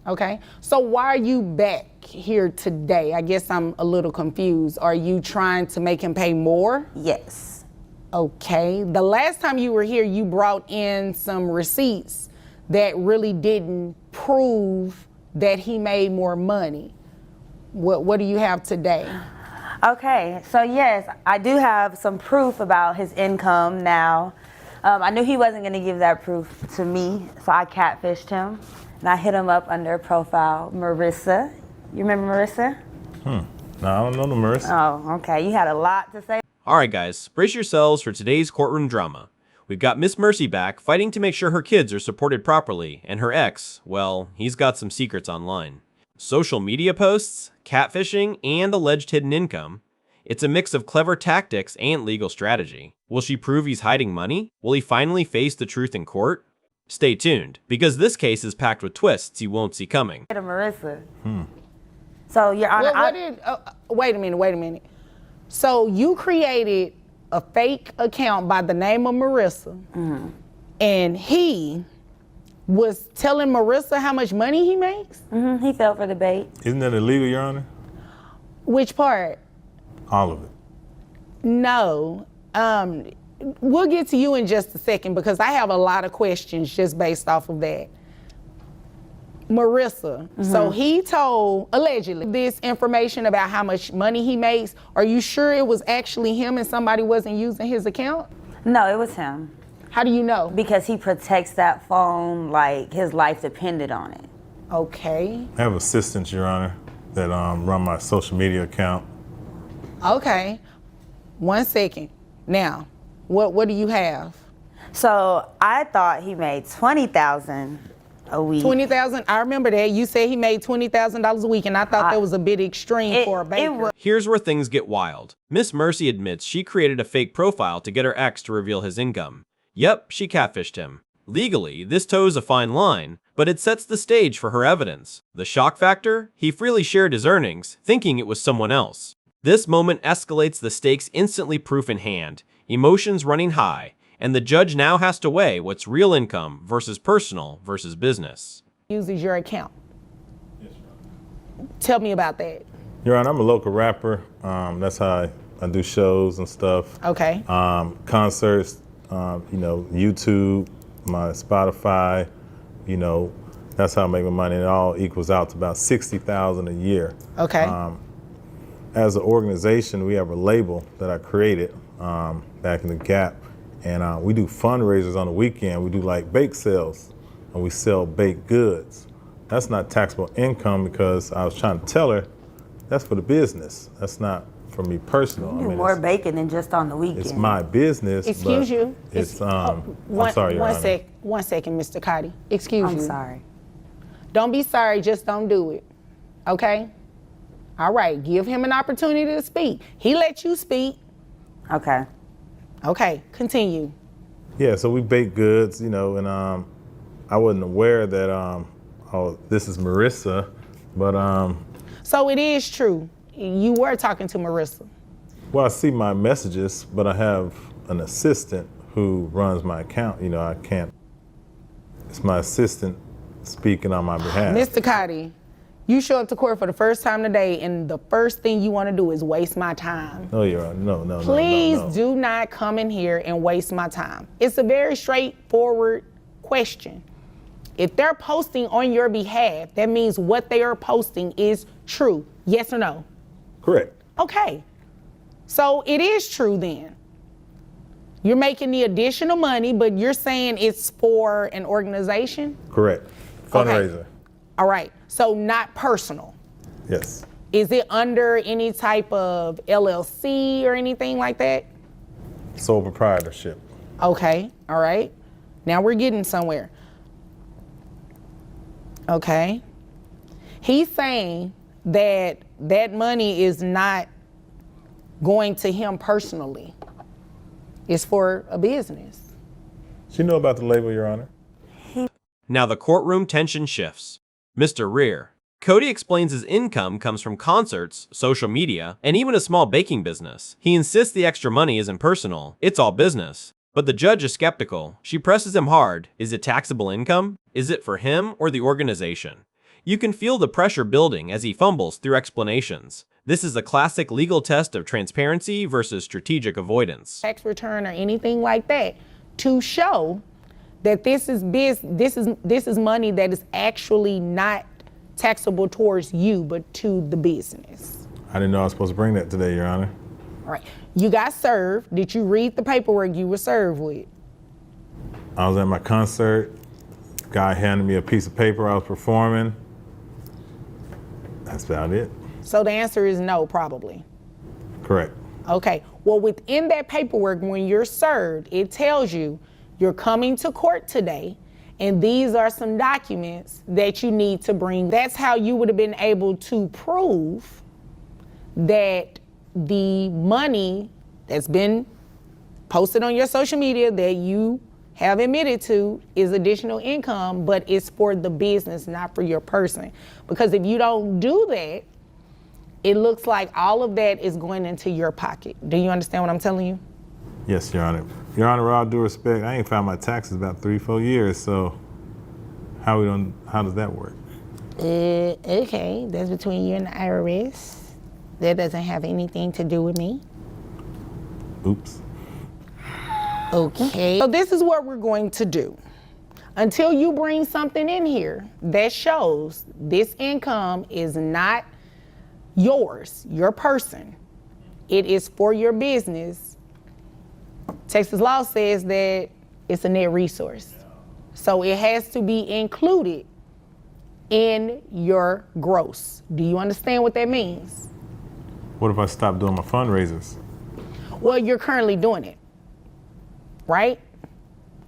Okay, so why are you back here today? I guess I'm a little confused. Are you trying to make him pay more? Yes. Okay, the last time you were here, you brought in some receipts that really didn't prove that he made more money. What do you have today? Okay, so yes, I do have some proof about his income now. I knew he wasn't gonna give that proof to me, so I catfished him. And I hit him up under profile Marissa. You remember Marissa? No, I don't know the Marissa. Oh, okay. You had a lot to say. Alright guys, brace yourselves for today's courtroom drama. We've got Miss Mercy back fighting to make sure her kids are supported properly, and her ex, well, he's got some secrets online. Social media posts, catfishing, and alleged hidden income. It's a mix of clever tactics and legal strategy. Will she prove he's hiding money? Will he finally face the truth in court? Stay tuned, because this case is packed with twists you won't see coming. To Marissa. So Your Honor, Wait a minute. So you created a fake account by the name of Marissa, and he was telling Marissa how much money he makes? he fell for the bait. Isn't that illegal, Your Honor? Which part? All of it. No. We'll get to you in just a second because I have a lot of questions just based off of that. Marissa, so he told, allegedly, this information about how much money he makes. Are you sure it was actually him and somebody wasn't using his account? No, it was him. How do you know? Because he protects that phone like his life depended on it. Okay. I have assistants, Your Honor, that run my social media account. Okay. 1 second. Now, what do you have? So I thought he made $20,000 a week. 20,000. I remember that. You said he made $20,000 a week, and I thought that was a bit extreme for a banker. Here's where things get wild. Miss Mercy admits she created a fake profile to get her ex to reveal his income. Yep, she catfished him. Legally, this toes a fine line, but it sets the stage for her evidence. The shock factor? He freely shared his earnings, thinking it was someone else. This moment escalates the stakes instantly, proof in hand, emotions running high, and the judge now has to weigh what's real income versus personal versus business. Uses your account. Tell me about that. Your Honor, I'm a local rapper. That's how I do shows and stuff. Okay. Concerts, YouTube, my Spotify, That's how I make my money. It all equals out to about $60,000 a year. Okay. As an organization, we have a label that I created back in the Gap, and we do fundraisers on the weekend. We do like bake sales, and we sell baked goods. That's not taxable income because I was trying to tell her that's for the business. That's not for me personal. You do more bacon than just on the weekend. It's my business. Excuse but you. It's I'm sorry, Your Honor. One second, Mr. Cotty. Excuse you. I'm sorry. Don't be sorry, just don't do it. Okay? All right, give him an opportunity to speak. He let you speak. Okay. Okay, continue. Yeah, so we bake goods, you know, and I wasn't aware that oh, this is Marissa, but So it is true. You were talking to Marissa. well, I see my messages, but I have an assistant who runs my account. You know, I can't. It's my assistant speaking on my behalf. Mr. Cotty, you show up to court for the first time today, and the first thing you want to do is waste my time. No, Your Honor, no. Please no. do not come in here and waste my time. It's a very straightforward question. If they're posting on your behalf, that means what they are posting is true. Yes or no? Correct. Okay. So it is true then. You're making the additional money, but you're saying it's for an organization? Correct. Fundraiser. Okay. All right. So not personal. Yes. Is it under any type of LLC or anything like that? Sole proprietorship. Okay. All right. Now we're getting somewhere. Okay. He's saying that that money is not going to him personally. It's for a business. Do you know about the label, Your Honor? Now the courtroom tension shifts. Mr. Rear. Cody explains his income comes from concerts, social media, and even a small baking business. He insists the extra money isn't personal, it's all business. But the judge is skeptical. She presses him hard. Is it taxable income? Is it for him or the organization? You can feel the pressure building as he fumbles through explanations. This is a classic legal test of transparency versus strategic avoidance. Tax return or anything like that to show that this is money that is actually not taxable towards you, but to the business. I didn't know I was supposed to bring that today, Your Honor. All right. You got served. Did you read the paperwork you were served with? I was at my concert. Guy handed me a piece of paper I was performing. That's about it. So the answer is no, probably. Correct. Okay. Well, within that paperwork, when you're served, it tells you you're coming to court today, and these are some documents that you need to bring. That's how you would have been able to prove that the money that's been posted on your social media that you have admitted to is additional income, but it's for the business, not for your person. Because if you don't do that, it looks like all of that is going into your pocket. Do you understand what I'm telling you? Yes, Your Honor. Your Honor, with all due respect, I ain't filed my taxes about 3-4 years, so how does that work? Okay, that's between you and the IRS. That doesn't have anything to do with me. Oops. Okay. So this is what we're going to do. Until you bring something in here that shows this income is not yours, your person, it is for your business, Texas law says that it's a net resource. So it has to be included in your gross. Do you understand what that means? What if I stop doing my fundraisers? Well, you're currently doing it, right?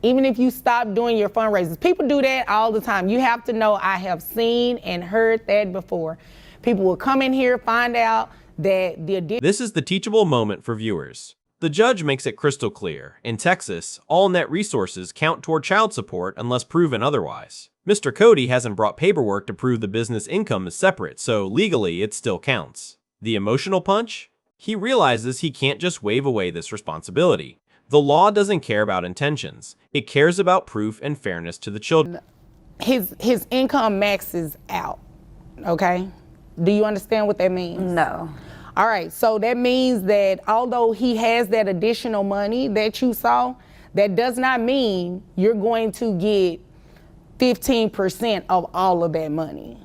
Even if you stop doing your fundraisers, people do that all the time. You have to know, I have seen and heard that before. People will come in here, find out that This is the teachable moment for viewers. The judge makes it crystal clear. In Texas, all net resources count toward child support unless proven otherwise. Mr. Cody hasn't brought paperwork to prove the business income is separate, so legally it still counts. The emotional punch? He realizes he can't just wave away this responsibility. The law doesn't care about intentions. It cares about proof and fairness to the children. his income maxes out, okay? Do you understand what that means? No. All right, so that means that although he has that additional money that you saw, that does not mean you're going to get 15% of all of that money.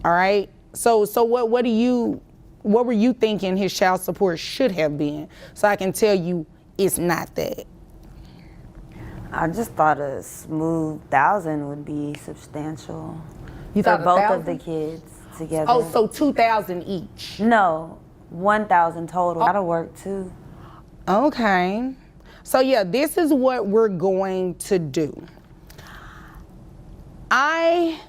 All right. So what were you thinking his child support should have been? So I can tell you it's not that. I just thought a smooth 1,000 would be substantial. You for thought both 1,000? of the kids together. Oh, so 2,000 each. No, 1,000 total. That'll work too. Okay. So yeah, this is what we're going to do. I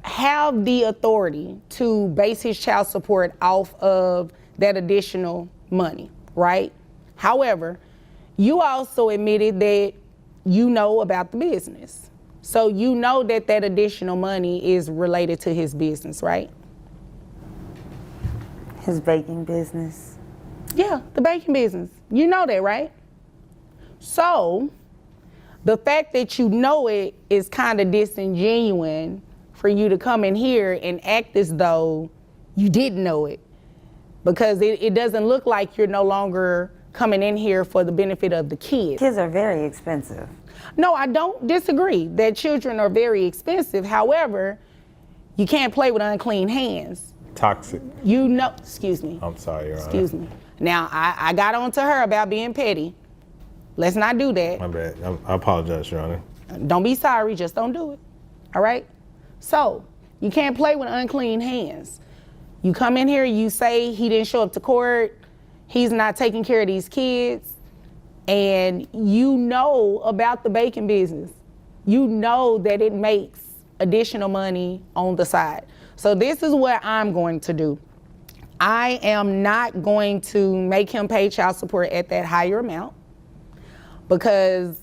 have the authority to base his child support off of that additional money, right? However, you also admitted that you know about the business. So you know that that additional money is related to his business, right? His baking business. Yeah, the baking business. You know that, right? So the fact that you know it is kind of disingenuous for you to come in here and act as though you didn't know it, because it doesn't look like you're no longer coming in here for the benefit of the kids. Kids are very expensive. No, I don't disagree that children are very expensive. However, you can't play with unclean hands. Toxic. You know, excuse me. I'm sorry, Your Honor. Excuse me. Now, I got on to her about being petty. Let's not do that. My bad. I apologize, Your Honor. Don't be sorry, just don't do it. All right? So, you can't play with unclean hands. You come in here, you say he didn't show up to court, he's not taking care of these kids, and you know about the baking business. You know that it makes additional money on the side. So this is what I'm going to do. I am not going to make him pay child support at that higher amount, because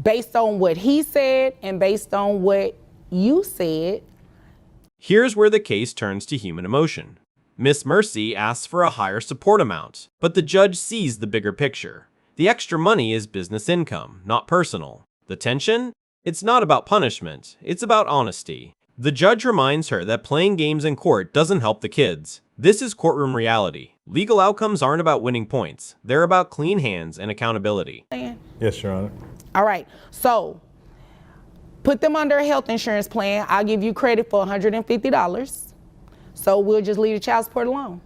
based on what he said and based on what you said. Here's where the case turns to human emotion. Miss Mercy asks for a higher support amount, but the judge sees the bigger picture. The extra money is business income, not personal. The tension? It's not about punishment, it's about honesty. The judge reminds her that playing games in court doesn't help the kids. This is courtroom reality. Legal outcomes aren't about winning points. They're about clean hands and accountability. Yes, Your Honor. All right, so put them under a health insurance plan. I'll give you credit for $150. So we'll just leave the child support alone.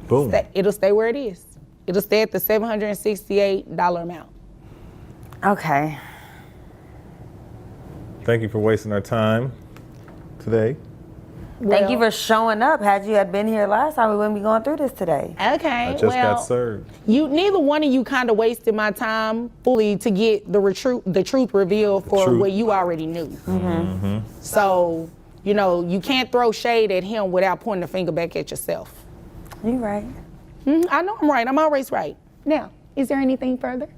Boom. It'll stay where it is. It'll stay at the $768 amount. Okay. Thank you for wasting our time today. Thank you for showing up. Had you had been here last time, we wouldn't be going through this today. Okay, I just got served. Neither one of you kind of wasted my time fully to get the truth revealed for what you already knew. Mm-hmm. So, you know, you can't throw shade at him without pointing the finger back at yourself. You're right. I know I'm right. I'm always right. Now, is there anything further?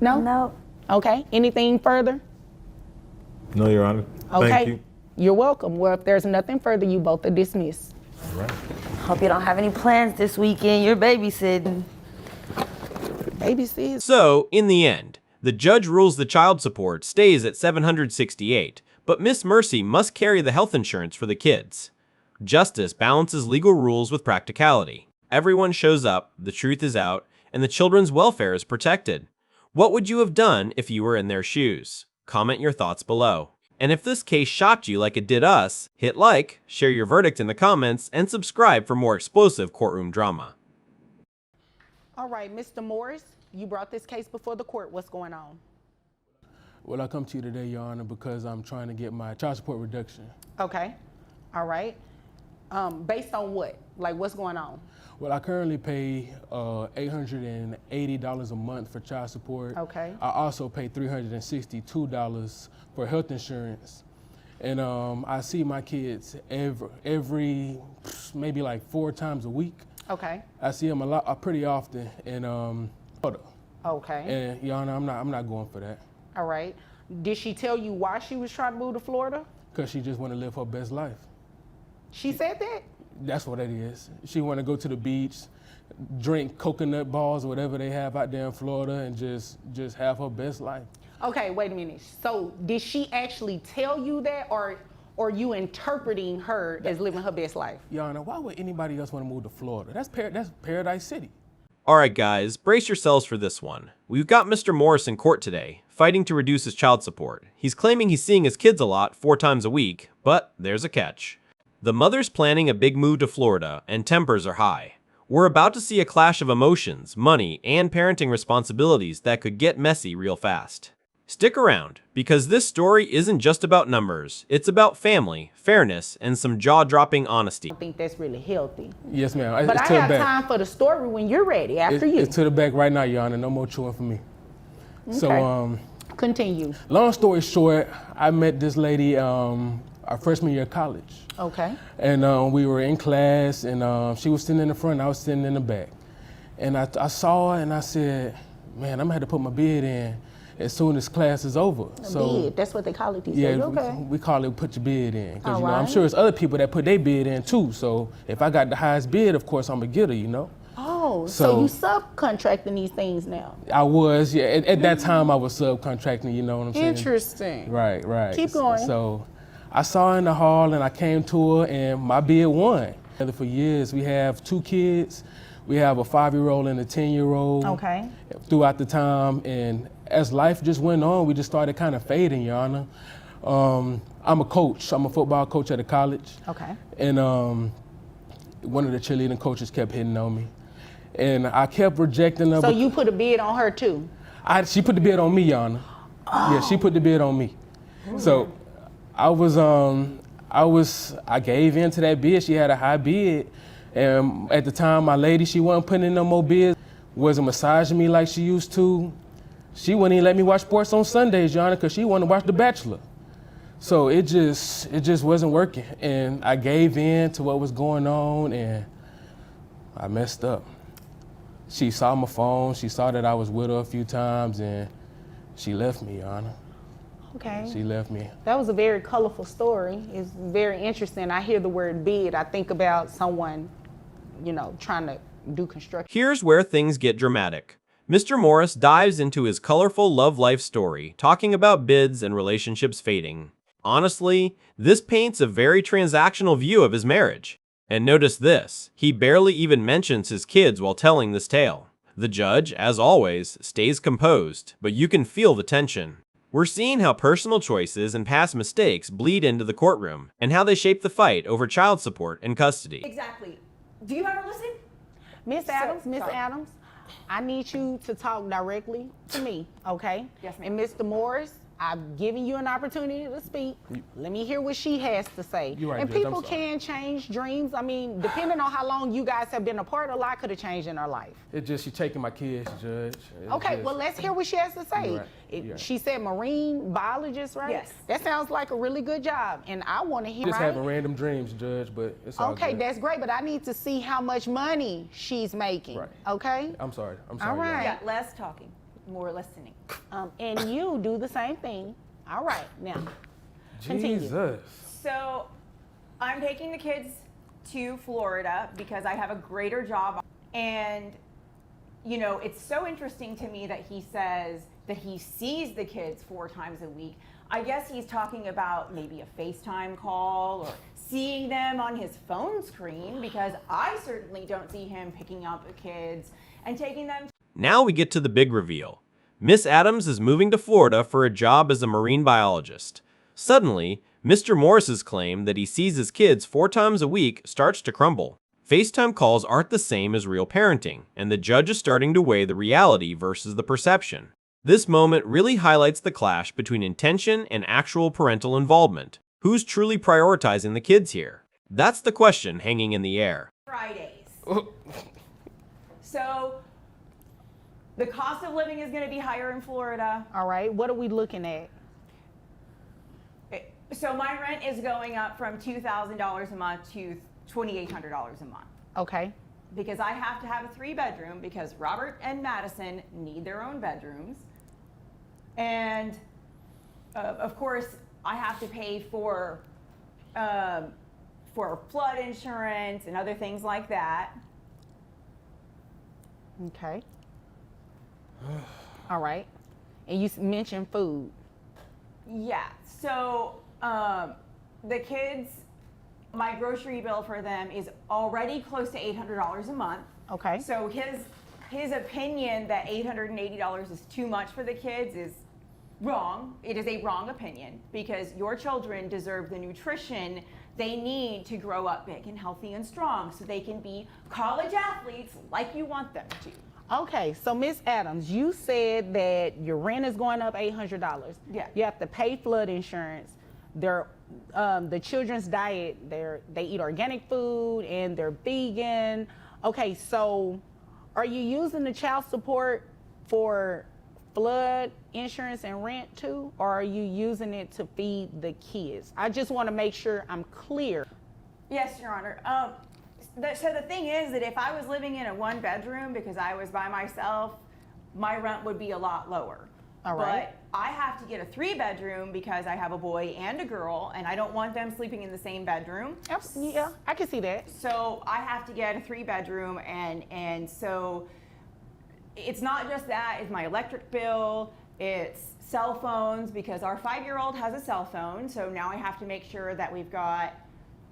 No? No. Okay. Anything further? No, Your Honor. Okay. Thank you. You're welcome. Well, if there's nothing further, you both are dismissed. All right. Hope you don't have any plans this weekend. You're babysitting. Babysit. So, in the end, the judge rules the child support stays at $768, but Miss Mercy must carry the health insurance for the kids. Justice balances legal rules with practicality. Everyone shows up, the truth is out, and the children's welfare is protected. What would you have done if you were in their shoes? Comment your thoughts below. And if this case shocked you like it did us, hit like, share your verdict in the comments, and subscribe for more explosive courtroom drama. All right, Mr. Morris, you brought this case before the court. What's going on? Well, I come to you today, Your Honor, because I'm trying to get my child support reduction. Okay. All right. Based on what? Like, what's going on? Well, I currently pay $880 a month for child support. Okay. I also pay $362 for health insurance. And I see my kids every maybe like 4 times a week. Okay. I see them pretty often. And okay. And Your Honor, I'm not going for that. All right. Did she tell you why she was trying to move to Florida? Because she just want to live her best life. She said that? That's what it is. She want to go to the beach, drink coconut balls or whatever they have out there in Florida, and just have her best life. Okay, wait a minute. So did she actually tell you that, or you interpreting her as living her best life? Your Honor, why would anybody else want to move to Florida? That's Paradise City. Alright guys, brace yourselves for this one. We've got Mr. Morris in court today, fighting to reduce his child support. He's claiming he's seeing his kids a lot, 4 times a week, but there's a catch. The mother's planning a big move to Florida, and tempers are high. We're about to see a clash of emotions, money, and parenting responsibilities that could get messy real fast. Stick around, because this story isn't just about numbers, it's about family, fairness, and some jaw-dropping honesty. I think that's really healthy. Yes, ma'am. But It's I to the have back. time for the story when you're ready, after you. It's to the back right now, Your Honor. No more chewing for me. Okay. So, Continue. long story short, I met this lady our freshman year of college. Okay. And we were in class, and she was sitting in the front, I was sitting in the back. And I saw her, and I said, man, I'm gonna have to put my bid in as soon as class is over. Bid, that's what they call it these Yeah, days. Okay. we call it put your bid in. Because All you know, I'm right. sure there's other people that put their bid in too. So if I got the highest bid, of course I'm a getter, you know. Oh, so So- you subcontracting these things now. I was, yeah. At that time I was subcontracting, you know what I'm saying? Interesting. Right. Keep going. So I saw her in the hall and I came to her and my bid won. For years, we have 2 kids. We have a 5-year-old and a 10-year-old. Okay. Throughout the time, and as life just went on, we just started kind of fading, Your Honor. I'm a coach. I'm a football coach at a college. Okay. And one of the cheerleading coaches kept hitting on me. And I kept rejecting her. So you put a bid on her too? She put the bid on me, Your Honor. Yeah, she put the bid on me. So I gave in to that bid. She had a high bid. And at the time, my lady, she wasn't putting in no more bids, wasn't massaging me like she used to. She wouldn't even let me watch sports on Sundays, Your Honor, because she wanted to watch The Bachelor. So it just wasn't working. And I gave in to what was going on, and I messed up. She saw my phone, she saw that I was with her a few times, and she left me, Your Honor. Okay. She left me. That was a very colorful story. It's very interesting. I hear the word bid. I think about someone, trying to do construction. Here's where things get dramatic. Mr. Morris dives into his colorful love life story, talking about bids and relationships fading. Honestly, this paints a very transactional view of his marriage. And notice this, he barely even mentions his kids while telling this tale. The judge, as always, stays composed, but you can feel the tension. We're seeing how personal choices and past mistakes bleed into the courtroom, and how they shape the fight over child support and custody. Exactly. Do you ever listen? Miss Adams, I need you to talk directly to me, okay? Yes, ma'am. And Mr. Morris, I've given you an opportunity to speak. Let me hear what she has to say. You're right, and Judge, I'm people sorry. can change dreams. I mean, depending on how long you guys have been apart, a lot could have changed in her life. It's just she taking my kids, Judge. It's Okay, just- well, let's hear what she has to say. You're right. You're right. She said marine biologist, right? Yes. That sounds like a really good job, and I want to hear. Just right? having random dreams, Judge, but it's all Okay, good. that's great, but I need to see how much money she's making. Right. Okay? I'm sorry. All Your Honor. right. Yeah, less talking, more listening. And you do the same thing. All right, now. Continue. Jesus. So I'm taking the kids to Florida because I have a greater job. And, it's so interesting to me that he says that he sees the kids 4 times a week. I guess he's talking about maybe a FaceTime call or seeing them on his phone screen, because I certainly don't see him picking up the kids and taking them. Now we get to the big reveal. Miss Adams is moving to Florida for a job as a marine biologist. Suddenly, Mr. Morris's claim that he sees his kids 4 times a week starts to crumble. FaceTime calls aren't the same as real parenting, and the judge is starting to weigh the reality versus the perception. This moment really highlights the clash between intention and actual parental involvement. Who's truly prioritizing the kids here? That's the question hanging in the air. Fridays. So the cost of living is going to be higher in Florida. All right, what are we looking at? So my rent is going up from $2,000 a month to $2,800 a month. Okay. Because I have to have a 3-bedroom because Robert and Madison need their own bedrooms. And of course, I have to pay for flood insurance and other things like that. Okay. All right. And you mentioned food. Yeah, so the kids, my grocery bill for them is already close to $800 a month. Okay. So his opinion that $880 is too much for the kids is wrong. It is a wrong opinion because your children deserve the nutrition they need to grow up big and healthy and strong so they can be college athletes like you want them to. Okay, so Miss Adams, you said that your rent is going up $800. Yeah. You have to pay flood insurance. The children's diet, they eat organic food and they're vegan. Okay, so are you using the child support for flood insurance and rent too, or are you using it to feed the kids? I just want to make sure I'm clear. Yes, Your Honor. So the thing is that if I was living in a one bedroom because I was by myself, my rent would be a lot lower. All right. But I have to get a 3-bedroom because I have a boy and a girl and I don't want them sleeping in the same bedroom. Yeah, I can see that. So I have to get a 3-bedroom and so it's not just that, it's my electric bill, it's cell phones because our 5-year-old has a cell phone. So now I have to make sure that we've got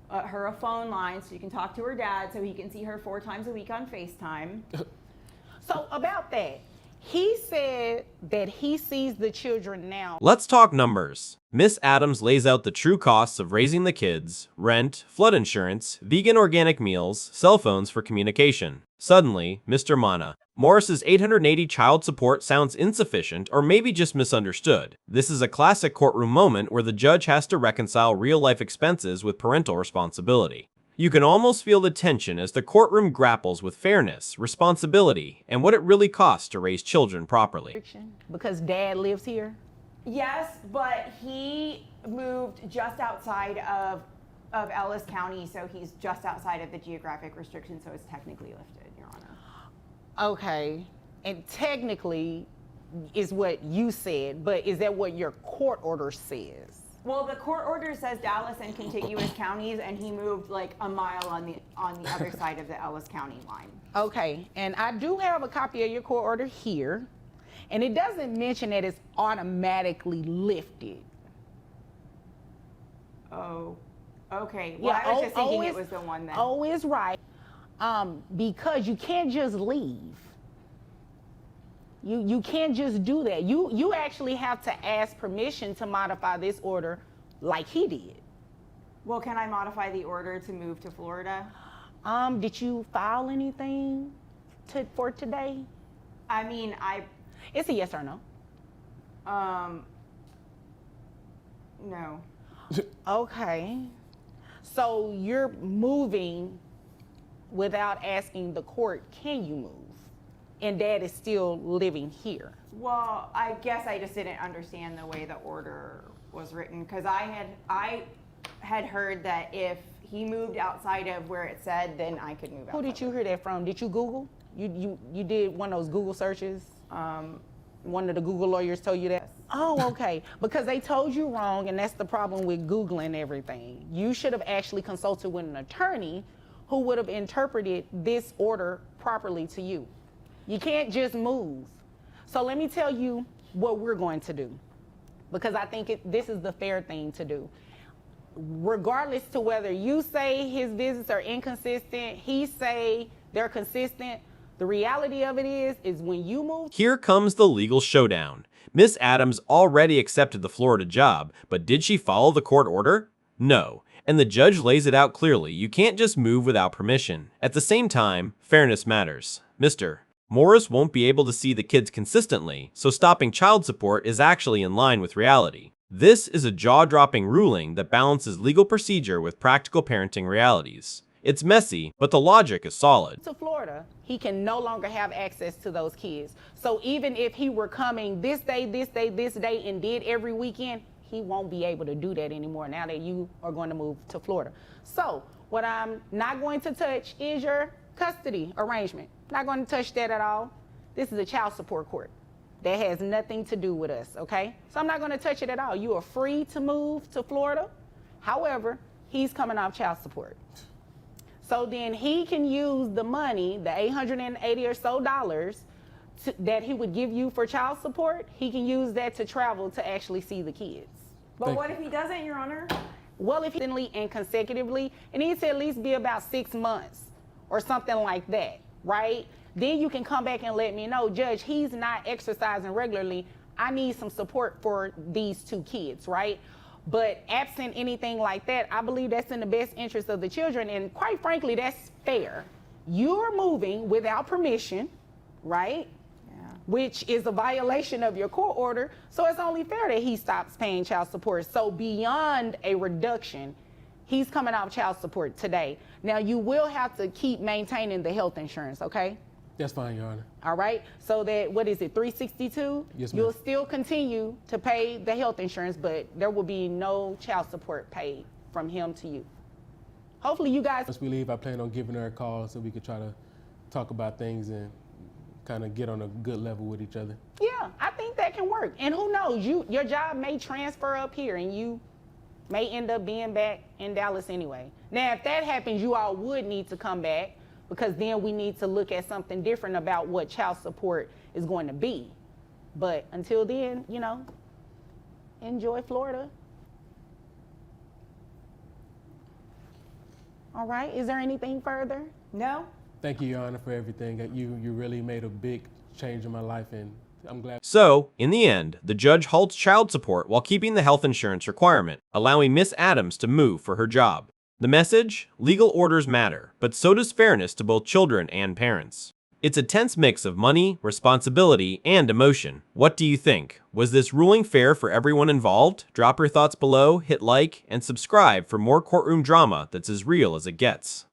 her a phone line so you can talk to her dad so he can see her 4 times a week on FaceTime. So about that, he said that he sees the children now. Let's talk numbers. Miss Adams lays out the true costs of raising the kids, rent, flood insurance, vegan organic meals, cell phones for communication. Suddenly, Mr. Mana, Morris's $880 child support sounds insufficient or maybe just misunderstood. This is a classic courtroom moment where the judge has to reconcile real-life expenses with parental responsibility. You can almost feel the tension as the courtroom grapples with fairness, responsibility, and what it really costs to raise children properly. Because dad lives here? Yes, but he moved just outside of Ellis County, so he's just outside of the geographic restriction, so it's technically lifted, Your Honor. Okay, and technically is what you said, but is that what your court order says? Well, the court order says Dallas and contiguous counties, and he moved like a mile on the other side of the Ellis County line. Okay, and I do have a copy of your court order here, and it doesn't mention that it's automatically lifted. Oh, okay. Well, I was just thinking it was the one that. Oh, is right, because you can't just leave. You can't just do that. You actually have to ask permission to modify this order like he did. Well, can I modify the order to move to Florida? Did you file anything for today? I mean, It's a yes or no. No. Okay. So you're moving without asking the court, can you move? And dad is still living here. Well, I guess I just didn't understand the way the order was written because I had heard that if he moved outside of where it said, then I could move out. Who did you hear that from? Did you Google? You did one of those Google searches? One of the Google lawyers told you that? Oh, okay. Because they told you wrong, and that's the problem with Googling everything. You should have actually consulted with an attorney who would have interpreted this order properly to you. You can't just move. So let me tell you what we're going to do, because I think this is the fair thing to do. Regardless to whether you say his visits are inconsistent, he say they're consistent, the reality of it is when you move. Here comes the legal showdown. Miss Adams already accepted the Florida job, but did she follow the court order? No. And the judge lays it out clearly. You can't just move without permission. At the same time, fairness matters. Mr. Morris won't be able to see the kids consistently, so stopping child support is actually in line with reality. This is a jaw-dropping ruling that balances legal procedure with practical parenting realities. It's messy, but the logic is solid. To Florida, he can no longer have access to those kids. So even if he were coming this day, and did every weekend, he won't be able to do that anymore now that you are going to move to Florida. So what I'm not going to touch is your custody arrangement. Not going to touch that at all. This is a child support court. That has nothing to do with us, okay? So I'm not going to touch it at all. You are free to move to Florida. However, he's coming off child support. So then he can use the money, the $880 or so that he would give you for child support. He can use that to travel to actually see the kids. But what if he doesn't, Your Honor? Well, if he and consecutively, it needs to at least be about 6 months or something like that. right? Then you can come back and let me know, Judge, he's not exercising regularly. I need some support for these 2 kids, right? But absent anything like that, I believe that's in the best interest of the children. And quite frankly, that's fair. You're moving without permission, right? Which is a violation of your court order. So it's only fair that he stops paying child support. So beyond a reduction, he's coming off child support today. Now you will have to keep maintaining the health insurance, okay? That's fine, Your Honor. All right, so that, what is it, 362? Yes, ma'am. You'll still continue to pay the health insurance, but there will be no child support paid from him to you. Hopefully you guys. Once we leave, I plan on giving her a call so we could try to talk about things and kind of get on a good level with each other. Yeah, I think that can work. And who knows, your job may transfer up here and you may end up being back in Dallas anyway. Now, if that happens, you all would need to come back, because then we need to look at something different about what child support is going to be. But until then, you know, enjoy Florida. All right, is there anything further? No? Thank you, Your Honor, for everything. You really made a big change in my life, and I'm glad. So, in the end, the judge halts child support while keeping the health insurance requirement, allowing Miss Adams to move for her job. The message? Legal orders matter, but so does fairness to both children and parents. It's a tense mix of money, responsibility, and emotion. What do you think? Was this ruling fair for everyone involved? Drop your thoughts below, hit like, and subscribe for more courtroom drama that's as real as it gets.